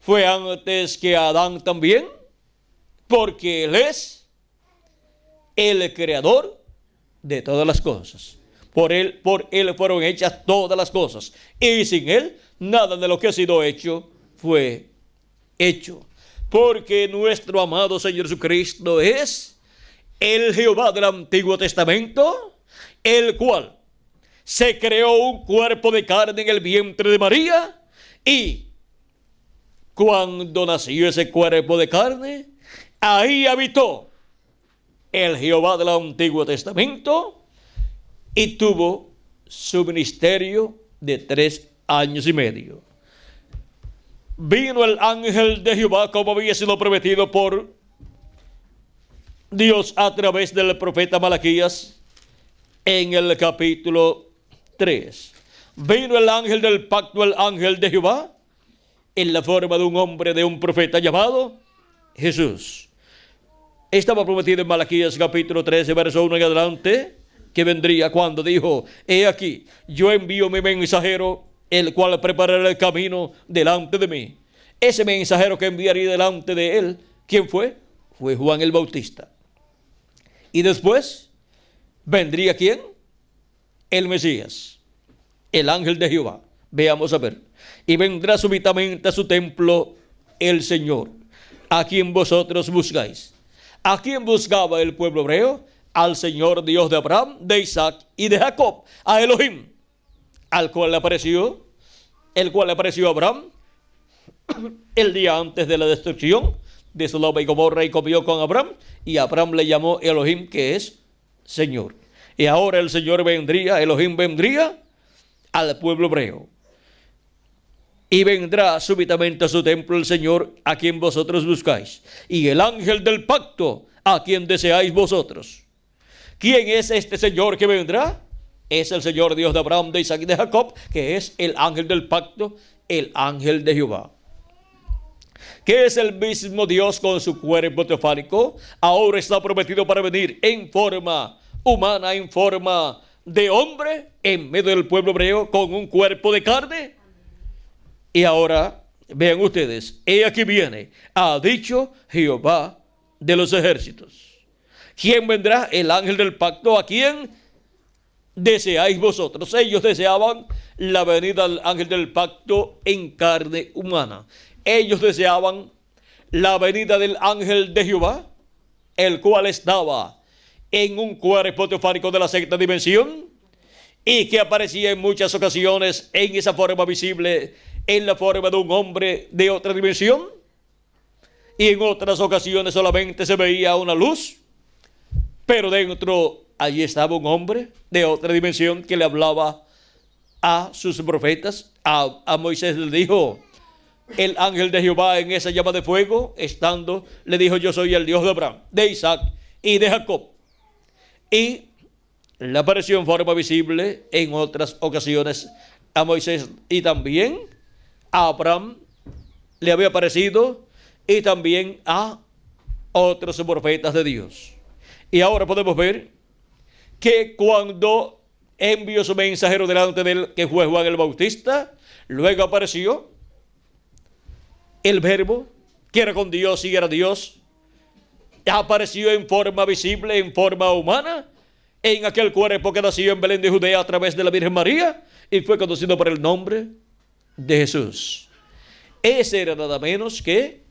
Fue antes que Adán también. Porque Él es el creador de todas las cosas. Por él fueron hechas todas las cosas. Y sin Él, nada de lo que ha sido hecho fue hecho. Porque nuestro amado Señor Jesucristo es el Jehová del Antiguo Testamento, el cual se creó un cuerpo de carne en el vientre de María. Y cuando nació ese cuerpo de carne, ahí habitó el Jehová del Antiguo Testamento. Y tuvo su ministerio de 3 años y medio. Vino el ángel de Jehová como había sido prometido por Dios a través del profeta Malaquías en el capítulo 3. Vino el ángel del pacto, el ángel de Jehová, en la forma de un hombre, de un profeta llamado Jesús. Estaba prometido en Malaquías capítulo 13, verso 1 en adelante, que vendría cuando dijo, he aquí, yo envío mi mensajero, el cual preparará el camino delante de mí. Ese mensajero que enviaría delante de él, ¿quién fue? Fue Juan el Bautista. Y después, ¿vendría quién? El Mesías, el ángel de Jehová. Veamos a ver. Y vendrá súbitamente a su templo el Señor, a quien vosotros buscáis. ¿A quién buscaba el pueblo hebreo? Al Señor Dios de Abraham, de Isaac y de Jacob, a Elohim, el cual le apareció a Abraham el día antes de la destrucción de Sodoma y Gomorra, y comió con Abraham, y Abraham le llamó Elohim, que es Señor. Y ahora el Señor vendría, Elohim vendría al pueblo hebreo, y vendrá súbitamente a su templo el Señor, a quien vosotros buscáis, y el ángel del pacto, a quien deseáis vosotros. ¿Quién es este Señor que vendrá? Es el Señor Dios de Abraham, de Isaac y de Jacob, que es el ángel del pacto, el ángel de Jehová, que es el mismo Dios con su cuerpo teofánico. Ahora está prometido para venir en forma humana, en forma de hombre, en medio del pueblo hebreo, con un cuerpo de carne. Y ahora, vean ustedes, he aquí viene, ha dicho Jehová de los ejércitos. ¿Quién vendrá? El ángel del pacto, a quien deseáis vosotros. Ellos deseaban la venida del ángel del pacto en carne humana. Ellos deseaban la venida del ángel de Jehová, el cual estaba en un cuerpo teofánico de la sexta dimensión, y que aparecía en muchas ocasiones en esa forma visible, en la forma de un hombre de otra dimensión. y en otras ocasiones solamente se veía una luz, pero dentro allí estaba un hombre de otra dimensión que le hablaba a sus profetas. A Moisés le dijo el ángel de Jehová en esa llama de fuego, estando, le dijo: yo soy el Dios de Abraham, de Isaac y de Jacob. Y le apareció en forma visible en otras ocasiones a Moisés, y también a Abraham le había aparecido, y también a otros profetas de Dios. Y ahora podemos ver que cuando envió su mensajero delante de él, que fue Juan el Bautista, luego apareció el Verbo, que era con Dios y era Dios. Apareció en forma visible, en forma humana, en aquel cuerpo que nació en Belén de Judea a través de la Virgen María, y fue conocido por el nombre de Jesús. Ese era nada menos que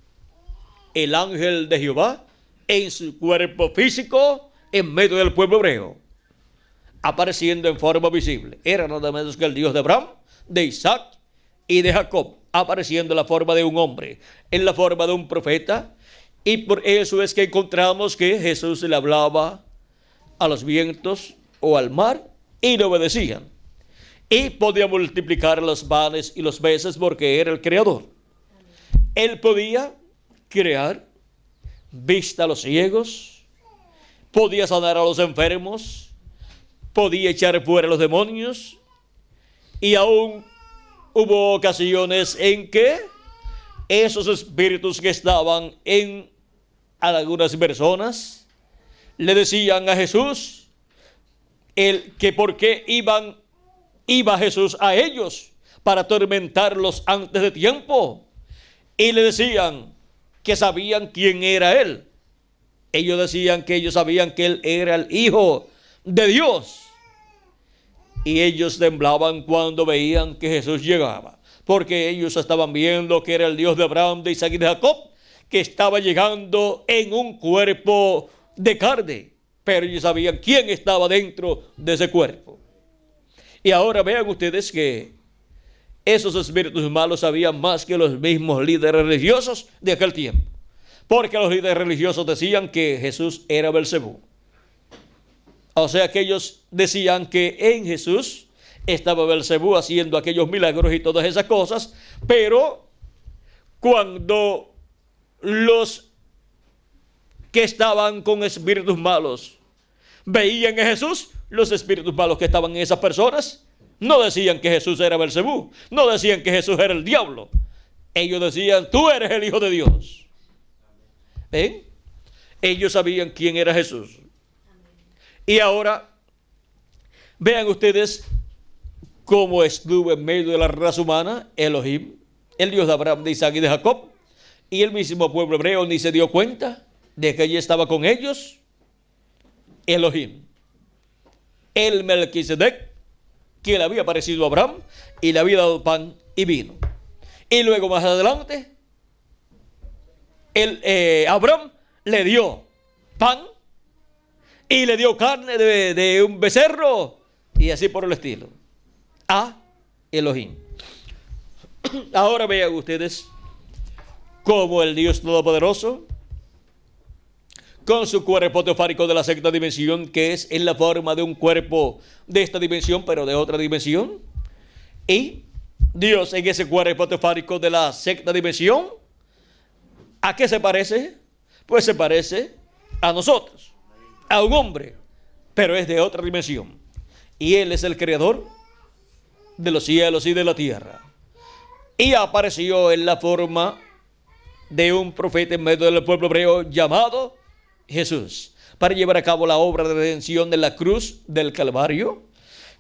el ángel de Jehová en su cuerpo físico en medio del pueblo hebreo, apareciendo en forma visible. Era nada menos que el Dios de Abraham, de Isaac y de Jacob, apareciendo en la forma de un hombre, en la forma de un profeta. Y por eso es que encontramos que Jesús le hablaba a los vientos o al mar y le obedecían. Y podía multiplicar los panes y los peces porque era el creador. Él podía crear vista a los ciegos, podía sanar a los enfermos, podía echar fuera a los demonios, y aún hubo ocasiones en que esos espíritus que estaban en algunas personas le decían a Jesús que por qué iba Jesús a ellos para atormentarlos antes de tiempo, y le decían que sabían quién era él. Ellos decían que ellos sabían que él era el Hijo de Dios, y ellos temblaban cuando veían que Jesús llegaba, porque ellos estaban viendo que era el Dios de Abraham, de Isaac y de Jacob, que estaba llegando en un cuerpo de carne, pero ellos sabían quién estaba dentro de ese cuerpo. Y ahora vean ustedes que esos espíritus malos sabían más que los mismos líderes religiosos de aquel tiempo, porque los líderes religiosos decían que Jesús era Belcebú. O sea que ellos decían que en Jesús estaba Belcebú haciendo aquellos milagros y todas esas cosas, pero cuando los que estaban con espíritus malos veían a Jesús, los espíritus malos que estaban en esas personas no decían que Jesús era Belcebú, no decían que Jesús era el diablo. Ellos decían: tú eres el Hijo de Dios. ¿Ven? Ellos sabían quién era Jesús. Y ahora vean ustedes cómo estuvo en medio de la raza humana Elohim, el Dios de Abraham, de Isaac y de Jacob, y el mismo pueblo hebreo ni se dio cuenta de que allí estaba con ellos Elohim, el Melquisedec, que le había parecido a Abraham y le había dado pan y vino. Y luego más adelante Abraham le dio pan y le dio carne de un becerro, y así por el estilo, a Elohim. Ahora vean ustedes cómo el Dios Todopoderoso, con su cuerpo teofárico de la sexta dimensión, que es en la forma de un cuerpo de esta dimensión, pero de otra dimensión, y Dios en ese cuerpo teofárico de la sexta dimensión, ¿a qué se parece? Pues se parece a nosotros, a un hombre, pero es de otra dimensión. Y Él es el creador de los cielos y de la tierra. Y apareció en la forma de un profeta en medio del pueblo hebreo llamado Jesús, para llevar a cabo la obra de redención de la cruz del Calvario,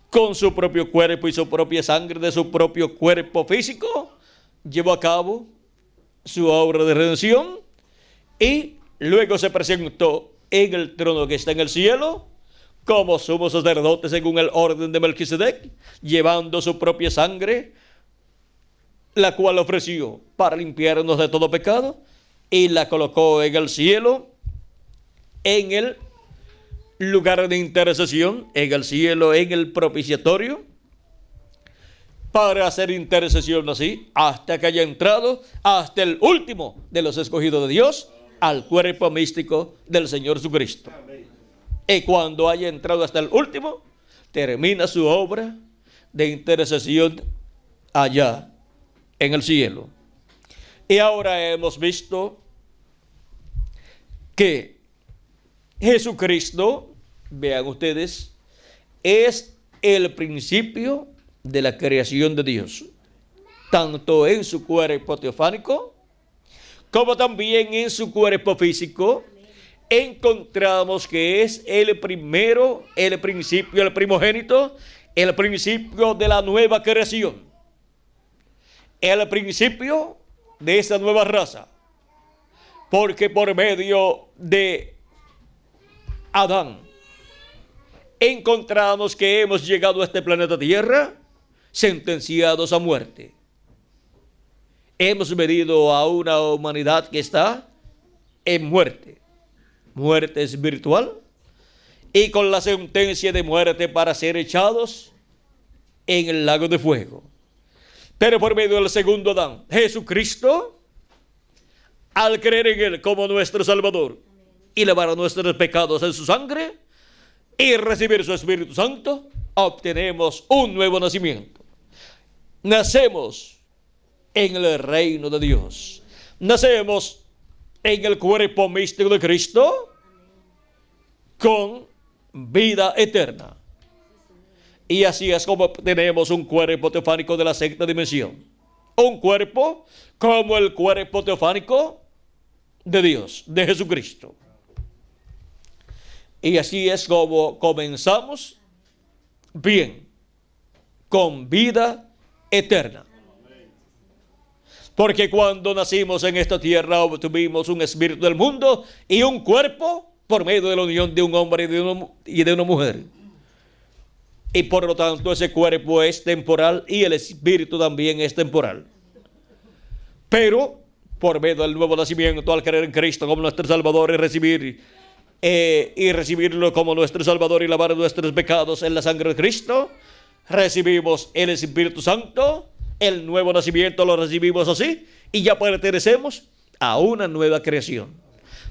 con su propio cuerpo y su propia sangre de su propio cuerpo físico. Llevó a cabo su obra de redención y luego se presentó en el trono que está en el cielo como sumo sacerdote según el orden de Melquisedec, llevando su propia sangre, la cual ofreció para limpiarnos de todo pecado, y la colocó en el cielo, en el lugar de intercesión, en el cielo, en el propiciatorio, para hacer intercesión así, hasta que haya entrado hasta el último de los escogidos de Dios, al cuerpo místico del Señor Jesucristo. Y cuando haya entrado hasta el último, termina su obra de intercesión allá en el cielo. Y ahora hemos visto que Jesucristo, vean ustedes, es el principio de la creación de Dios, tanto en su cuerpo teofánico como también en su cuerpo físico. Encontramos que es el primero, el principio, el primogénito, el principio de la nueva creación, el principio de esa nueva raza, porque por medio de Adán encontramos que hemos llegado a este planeta Tierra sentenciados a muerte. Hemos venido a una humanidad que está en muerte. Muerte espiritual, y con la sentencia de muerte para ser echados en el lago de fuego. Pero por medio del segundo Adán, Jesucristo, al creer en Él como nuestro Salvador y lavar nuestros pecados en su sangre y recibir su Espíritu Santo, obtenemos un nuevo nacimiento. Nacemos en el reino de Dios. Nacemos en el cuerpo místico de Cristo con vida eterna. Y así es como tenemos un cuerpo teofánico de la sexta dimensión. Un cuerpo como el cuerpo teofánico de Dios, de Jesucristo. Y así es como comenzamos bien, con vida eterna. Porque cuando nacimos en esta tierra obtuvimos un espíritu del mundo y un cuerpo por medio de la unión de un hombre y de una mujer. Y por lo tanto ese cuerpo es temporal y el espíritu también es temporal. Pero por medio del nuevo nacimiento, al creer en Cristo como nuestro Salvador y recibirlo como nuestro Salvador y lavar nuestros pecados en la sangre de Cristo, recibimos el Espíritu Santo. El nuevo nacimiento lo recibimos así y ya pertenecemos a una nueva creación,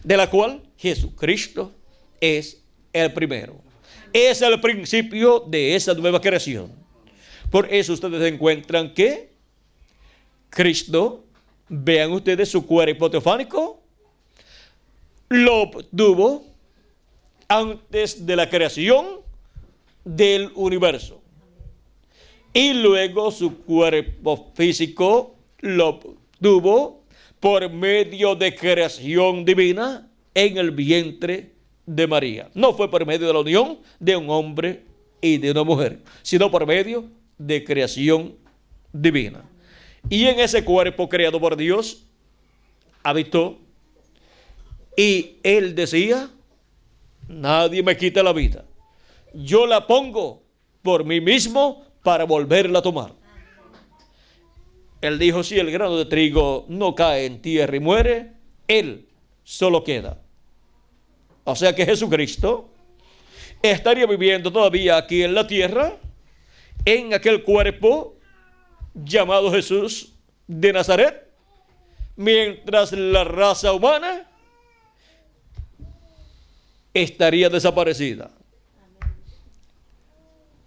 de la cual Jesucristo es el primero. Es el principio de esa nueva creación. Por eso ustedes encuentran que Cristo, vean ustedes su cuerpo teofánico, lo obtuvo antes de la creación del universo. Y luego su cuerpo físico lo obtuvo por medio de creación divina en el vientre de María. No fue por medio de la unión de un hombre y de una mujer, sino por medio de creación divina. Y en ese cuerpo creado por Dios habitó, y Él decía: nadie me quita la vida, yo la pongo por mí mismo para volverla a tomar. Él dijo: si el grano de trigo no cae en tierra y muere, él solo queda. O sea que Jesucristo estaría viviendo todavía aquí en la tierra, en aquel cuerpo llamado Jesús de Nazaret, mientras la raza humana estaría desaparecida.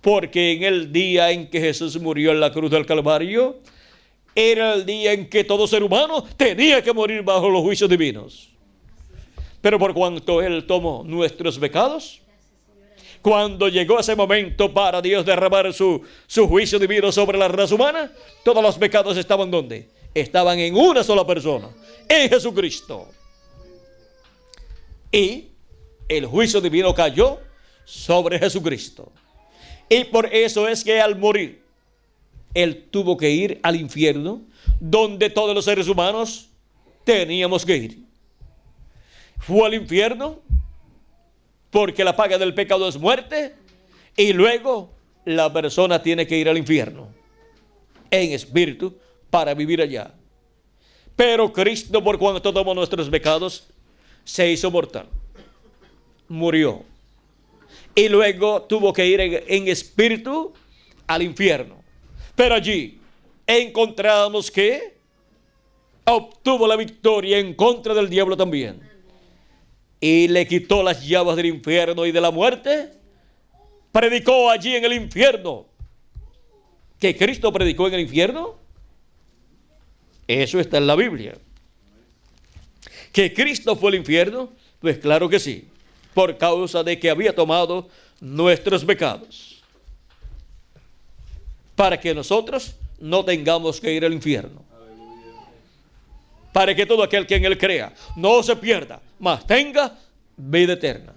Porque en el día en que Jesús murió en la cruz del Calvario, era el día en que todo ser humano tenía que morir bajo los juicios divinos. Pero por cuanto Él tomó nuestros pecados, cuando llegó ese momento para Dios derramar su juicio divino sobre la raza humana, todos los pecados estaban ¿dónde? Estaban en una sola persona, en Jesucristo. Y el juicio divino cayó sobre Jesucristo. Y por eso es que al morir, Él tuvo que ir al infierno, donde todos los seres humanos teníamos que ir. Fue al infierno porque la paga del pecado es muerte, y luego la persona tiene que ir al infierno en espíritu para vivir allá. Pero Cristo, por cuanto tomó nuestros pecados, se hizo mortal, murió, y luego tuvo que ir en espíritu al infierno Pero allí encontramos que obtuvo la victoria en contra del diablo también. Y le quitó las llaves del infierno y de la muerte. Predicó allí en el infierno. ¿Que Cristo predicó en el infierno? Eso está en la Biblia. ¿Que Cristo fue al infierno? Pues claro que sí. Por causa de que había tomado nuestros pecados. Para que nosotros no tengamos que ir al infierno. Para que todo aquel que en él crea no se pierda, mas tenga vida eterna.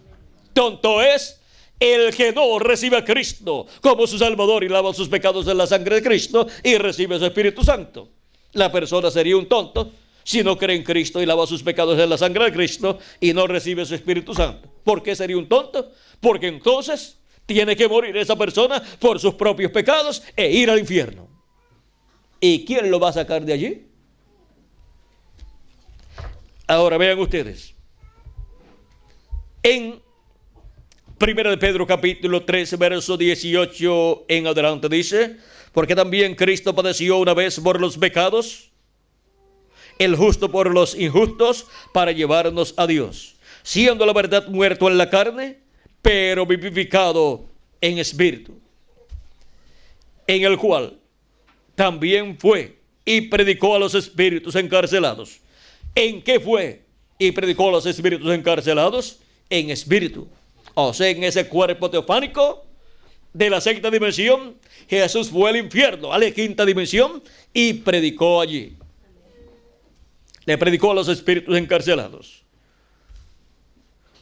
Tonto es el que no recibe a Cristo como su Salvador y lava sus pecados en la sangre de Cristo y recibe su Espíritu Santo. La persona sería un tonto si no cree en Cristo y lava sus pecados en la sangre de Cristo y no recibe su Espíritu Santo. ¿Por qué sería un tonto? Porque entonces tiene que morir esa persona por sus propios pecados e ir al infierno. ¿Y quién lo va a sacar de allí? Ahora vean ustedes. En 1 de Pedro capítulo 3, verso 18 en adelante dice: porque también Cristo padeció una vez por los pecados, el justo por los injustos, para llevarnos a Dios, siendo la verdad muerto en la carne, pero vivificado en espíritu, en el cual también fue y predicó a los espíritus encarcelados. ¿En qué fue y predicó a los espíritus encarcelados? En espíritu. O sea, en ese cuerpo teofánico de la sexta dimensión, Jesús fue al infierno, a la quinta dimensión, y predicó allí. Le predicó a los espíritus encarcelados,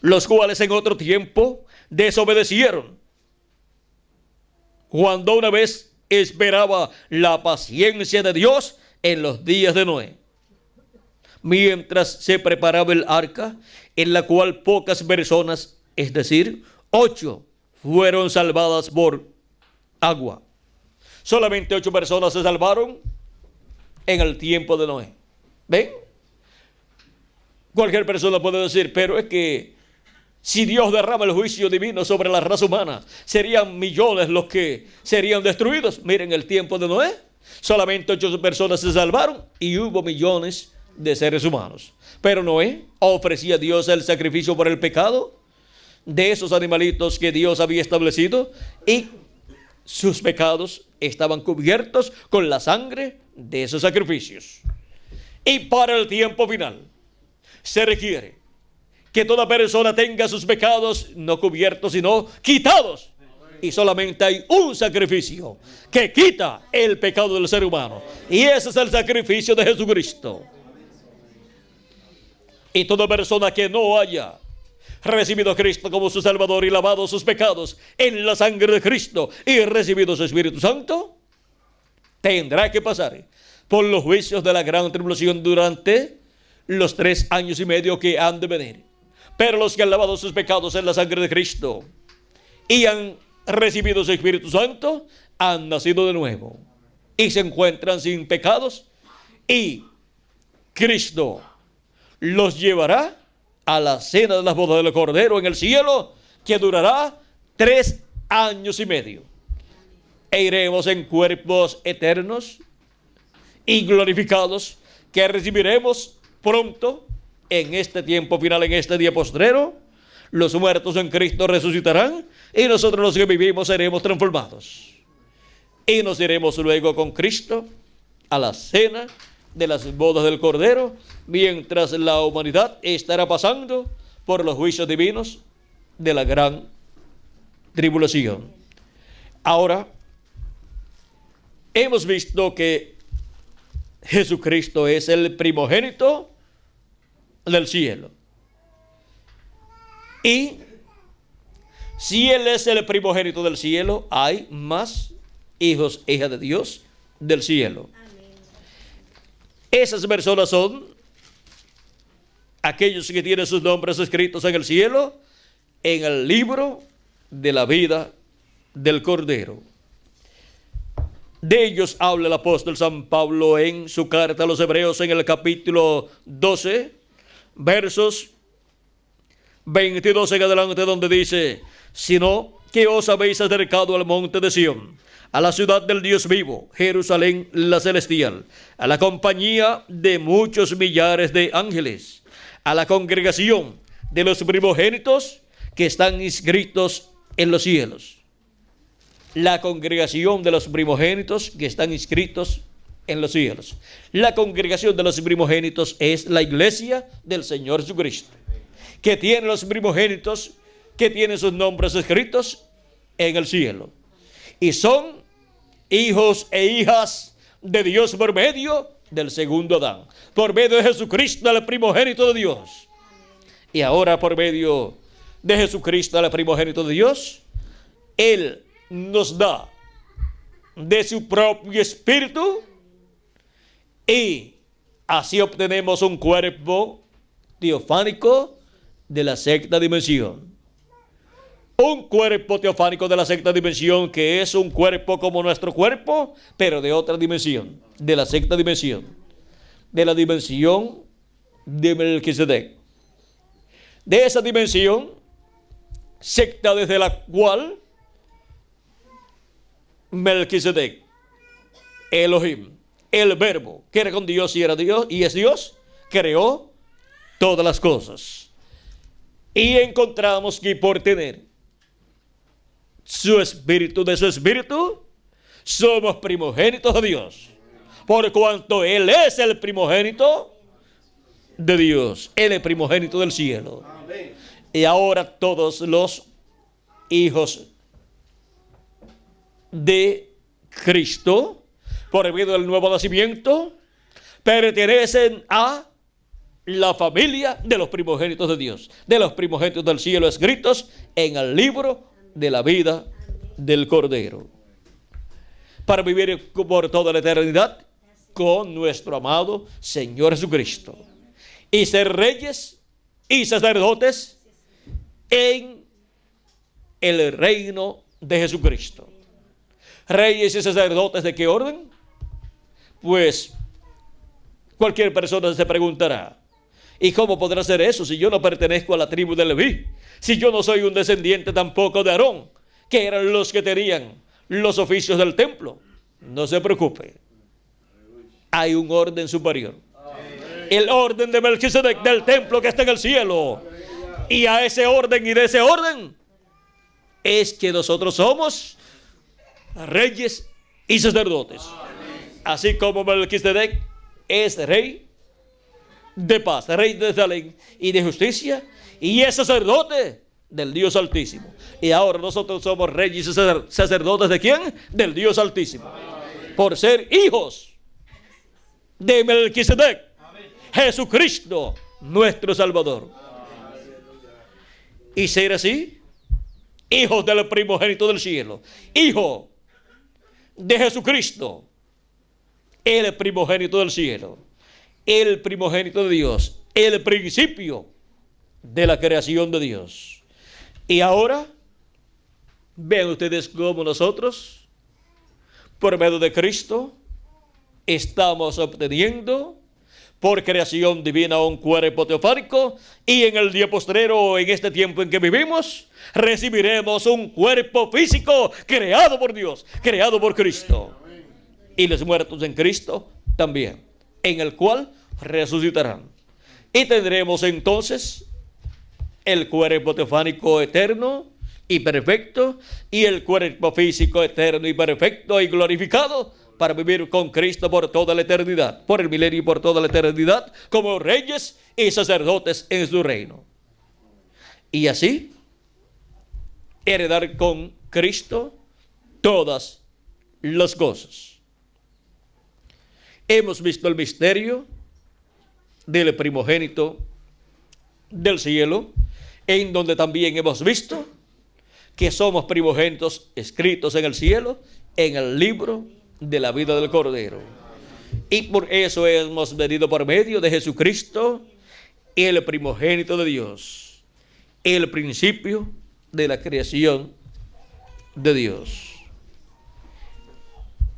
los cuales en otro tiempo desobedecieron, cuando una vez esperaba la paciencia de Dios en los días de Noé, mientras se preparaba el arca, en la cual pocas personas, es decir, 8, fueron salvadas por agua. Solamente 8 personas se salvaron en el tiempo de Noé. ¿Ven? Cualquier persona puede decir, pero es que si Dios derrama el juicio divino sobre la raza humana, serían millones los que serían destruidos. Miren el tiempo de Noé. Solamente 8 personas se salvaron y hubo millones de seres humanos. Pero Noé ofrecía a Dios el sacrificio por el pecado de esos animalitos que Dios había establecido, y sus pecados estaban cubiertos con la sangre de esos sacrificios. Y para el tiempo final se requiere que toda persona tenga sus pecados no cubiertos, sino quitados. Y solamente hay un sacrificio que quita el pecado del ser humano, y ese es el sacrificio de Jesucristo. Y toda persona que no haya recibido a Cristo como su Salvador y lavado sus pecados en la sangre de Cristo y recibido su Espíritu Santo, tendrá que pasar por los juicios de la gran tribulación durante los 3 años y medio que han de venir. Pero los que han lavado sus pecados en la sangre de Cristo y han recibido su Espíritu Santo, han nacido de nuevo y se encuentran sin pecados, y Cristo los llevará a la cena de las bodas del Cordero en el cielo, que durará 3 años y medio. E iremos en cuerpos eternos y glorificados, que recibiremos pronto en este tiempo final, en este día postrero. Los muertos en Cristo resucitarán, y nosotros los que vivimos seremos transformados. Y nos iremos luego con Cristo a la cena de las bodas del Cordero, mientras la humanidad estará pasando por los juicios divinos de la gran tribulación. Ahora, hemos visto que Jesucristo es el primogénito del cielo. Y si Él es el primogénito del cielo, hay más hijos e hijas de Dios del cielo. Esas personas son aquellos que tienen sus nombres escritos en el cielo, en el libro de la vida del Cordero. De ellos habla el apóstol San Pablo en su carta a los Hebreos, en el capítulo 12, versos 22 en adelante, donde dice: sino que os habéis acercado al monte de Sión, a la ciudad del Dios vivo, Jerusalén la celestial, a la compañía de muchos millares de ángeles, a la congregación de los primogénitos que están inscritos en los cielos. La congregación de los primogénitos que están inscritos en los cielos. La congregación de los primogénitos es la iglesia del Señor Jesucristo, que tiene los primogénitos, que tienen sus nombres escritos en el cielo. Y son hijos e hijas de Dios por medio del segundo Adán, por medio de Jesucristo, el primogénito de Dios. Y ahora por medio de Jesucristo, el primogénito de Dios, Él nos da de su propio espíritu y así obtenemos un cuerpo teofánico de la sexta dimensión. Un cuerpo teofánico de la sexta dimensión, que es un cuerpo como nuestro cuerpo, pero de otra dimensión, de la sexta dimensión, de la dimensión de Melquisedec. De esa dimensión secta desde la cual Melquisedec, Elohim, el verbo, que era con Dios y era Dios y es Dios, creó todas las cosas. Y encontramos que por tener su espíritu, de su espíritu, somos primogénitos de Dios. Por cuanto Él es el primogénito de Dios, Él es primogénito del cielo. Amén. Y ahora todos los hijos de Cristo, por medio del nuevo nacimiento, pertenecen a la familia de los primogénitos de Dios, de los primogénitos del cielo, escritos en el libro de la vida del Cordero, para vivir por toda la eternidad con nuestro amado Señor Jesucristo y ser reyes y sacerdotes en el reino de Jesucristo. Reyes y sacerdotes, ¿de qué orden? Pues cualquier persona se preguntará, ¿y cómo podrá ser eso si yo no pertenezco a la tribu de Leví? Si yo no soy un descendiente tampoco de Aarón, que eran los que tenían los oficios del templo. No se preocupe, hay un orden superior. El orden de Melquisedec, del templo que está en el cielo. Y a ese orden y de ese orden es que nosotros somos reyes y sacerdotes. Así como Melquisedec es rey de paz, rey de Salem y de justicia, y es sacerdote del Dios Altísimo. Y ahora nosotros somos reyes y sacerdotes ¿de quién? Del Dios Altísimo. Por ser hijos de Melquisedec, Jesucristo, nuestro Salvador. Y ser así, hijos del primogénito del cielo, hijo de Jesucristo, el primogénito del cielo, el primogénito de Dios, el principio de la creación de Dios. Y ahora, vean ustedes cómo nosotros, por medio de Cristo, estamos obteniendo por creación divina un cuerpo teofánico, y en el día postrero, en este tiempo en que vivimos, recibiremos un cuerpo físico creado por Dios, creado por Cristo. Y los muertos en Cristo también, en el cual resucitarán. Y tendremos entonces el cuerpo teofánico eterno y perfecto, y el cuerpo físico eterno y perfecto y glorificado, para vivir con Cristo por toda la eternidad, por el milenio y por toda la eternidad, como reyes y sacerdotes en su reino. Y así, heredar con Cristo todas las cosas. Hemos visto el misterio del primogénito del cielo, en donde también hemos visto que somos primogénitos escritos en el cielo, en el libro de la vida del Cordero. Y por eso hemos venido por medio de Jesucristo, el primogénito de Dios, el principio de la creación de Dios.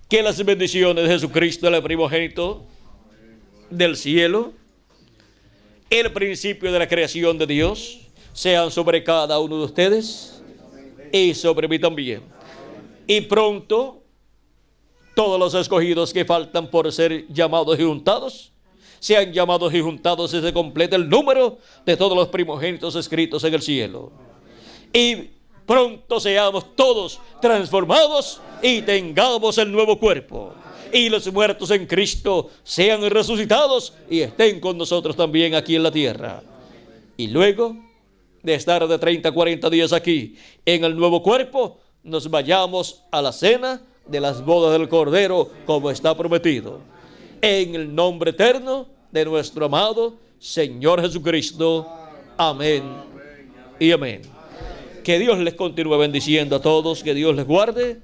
Que las bendiciones de Jesucristo, el primogénito del cielo, el principio de la creación de Dios, sean sobre cada uno de ustedes y sobre mí también. Y pronto todos los escogidos que faltan por ser llamados y juntados, sean llamados y juntados y se complete el número de todos los primogénitos escritos en el cielo. Y pronto seamos todos transformados y tengamos el nuevo cuerpo. Y los muertos en Cristo sean resucitados y estén con nosotros también aquí en la tierra. Y luego de estar de 30 a 40 días aquí en el nuevo cuerpo, nos vayamos a la cena de las bodas del Cordero como está prometido. En el nombre eterno de nuestro amado Señor Jesucristo. Amén y amén. Que Dios les continúe bendiciendo a todos, que Dios les guarde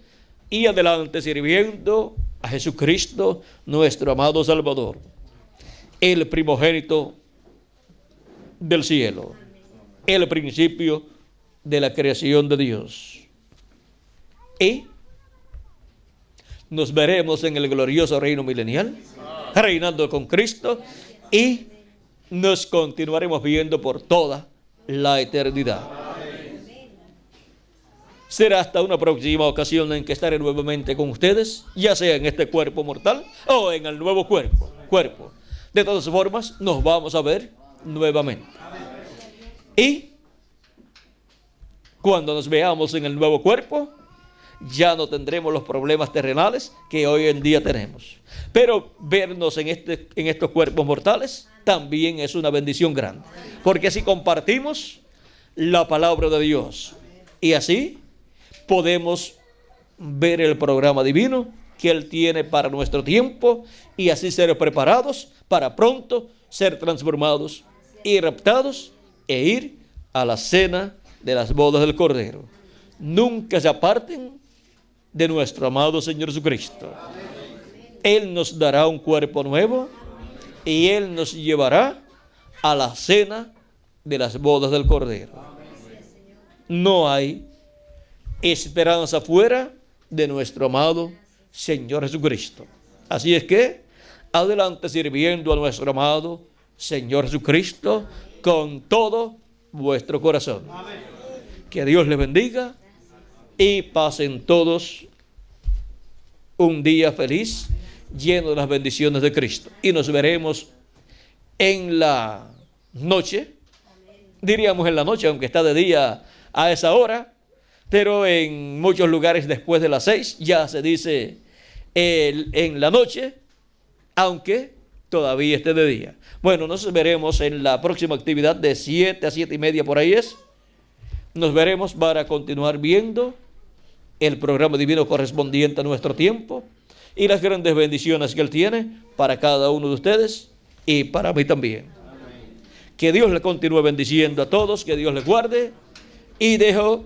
y adelante sirviendo a Jesucristo, nuestro amado Salvador, el primogénito del cielo, el principio de la creación de Dios. Y nos veremos en el glorioso reino milenial, reinando con Cristo, y nos continuaremos viendo por toda la eternidad. Será hasta una próxima ocasión en que estaré nuevamente con ustedes, ya sea en este cuerpo mortal o en el nuevo cuerpo. De todas formas, nos vamos a ver nuevamente. Y cuando nos veamos en el nuevo cuerpo, ya no tendremos los problemas terrenales que hoy en día tenemos. Pero vernos en estos cuerpos mortales también es una bendición grande, porque así compartimos la palabra de Dios y así podemos ver el programa divino que Él tiene para nuestro tiempo y así ser preparados para pronto ser transformados y raptados e ir a la cena de las bodas del Cordero. Nunca se aparten de nuestro amado Señor Jesucristo. Él nos dará un cuerpo nuevo y Él nos llevará a la cena de las bodas del Cordero. No hay esperanza fuera de nuestro amado Señor Jesucristo. Así es que adelante sirviendo a nuestro amado Señor Jesucristo con todo vuestro corazón. Que Dios les bendiga y pasen todos un día feliz, lleno de las bendiciones de Cristo. Y nos veremos en la noche, diríamos en la noche, aunque está de día a esa hora, pero en muchos lugares después de las 6 ya se dice en la noche, aunque todavía esté de día. Bueno, nos veremos en la próxima actividad de 7 a 7 y media, por ahí es. Nos veremos para continuar viendo el programa divino correspondiente a nuestro tiempo y las grandes bendiciones que Él tiene para cada uno de ustedes y para mí también. Que Dios le continúe bendiciendo a todos, que Dios les guarde, y dejo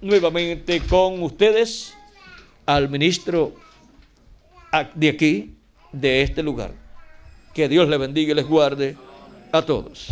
nuevamente con ustedes al ministro de aquí, de este lugar. Que Dios les bendiga y les guarde a todos.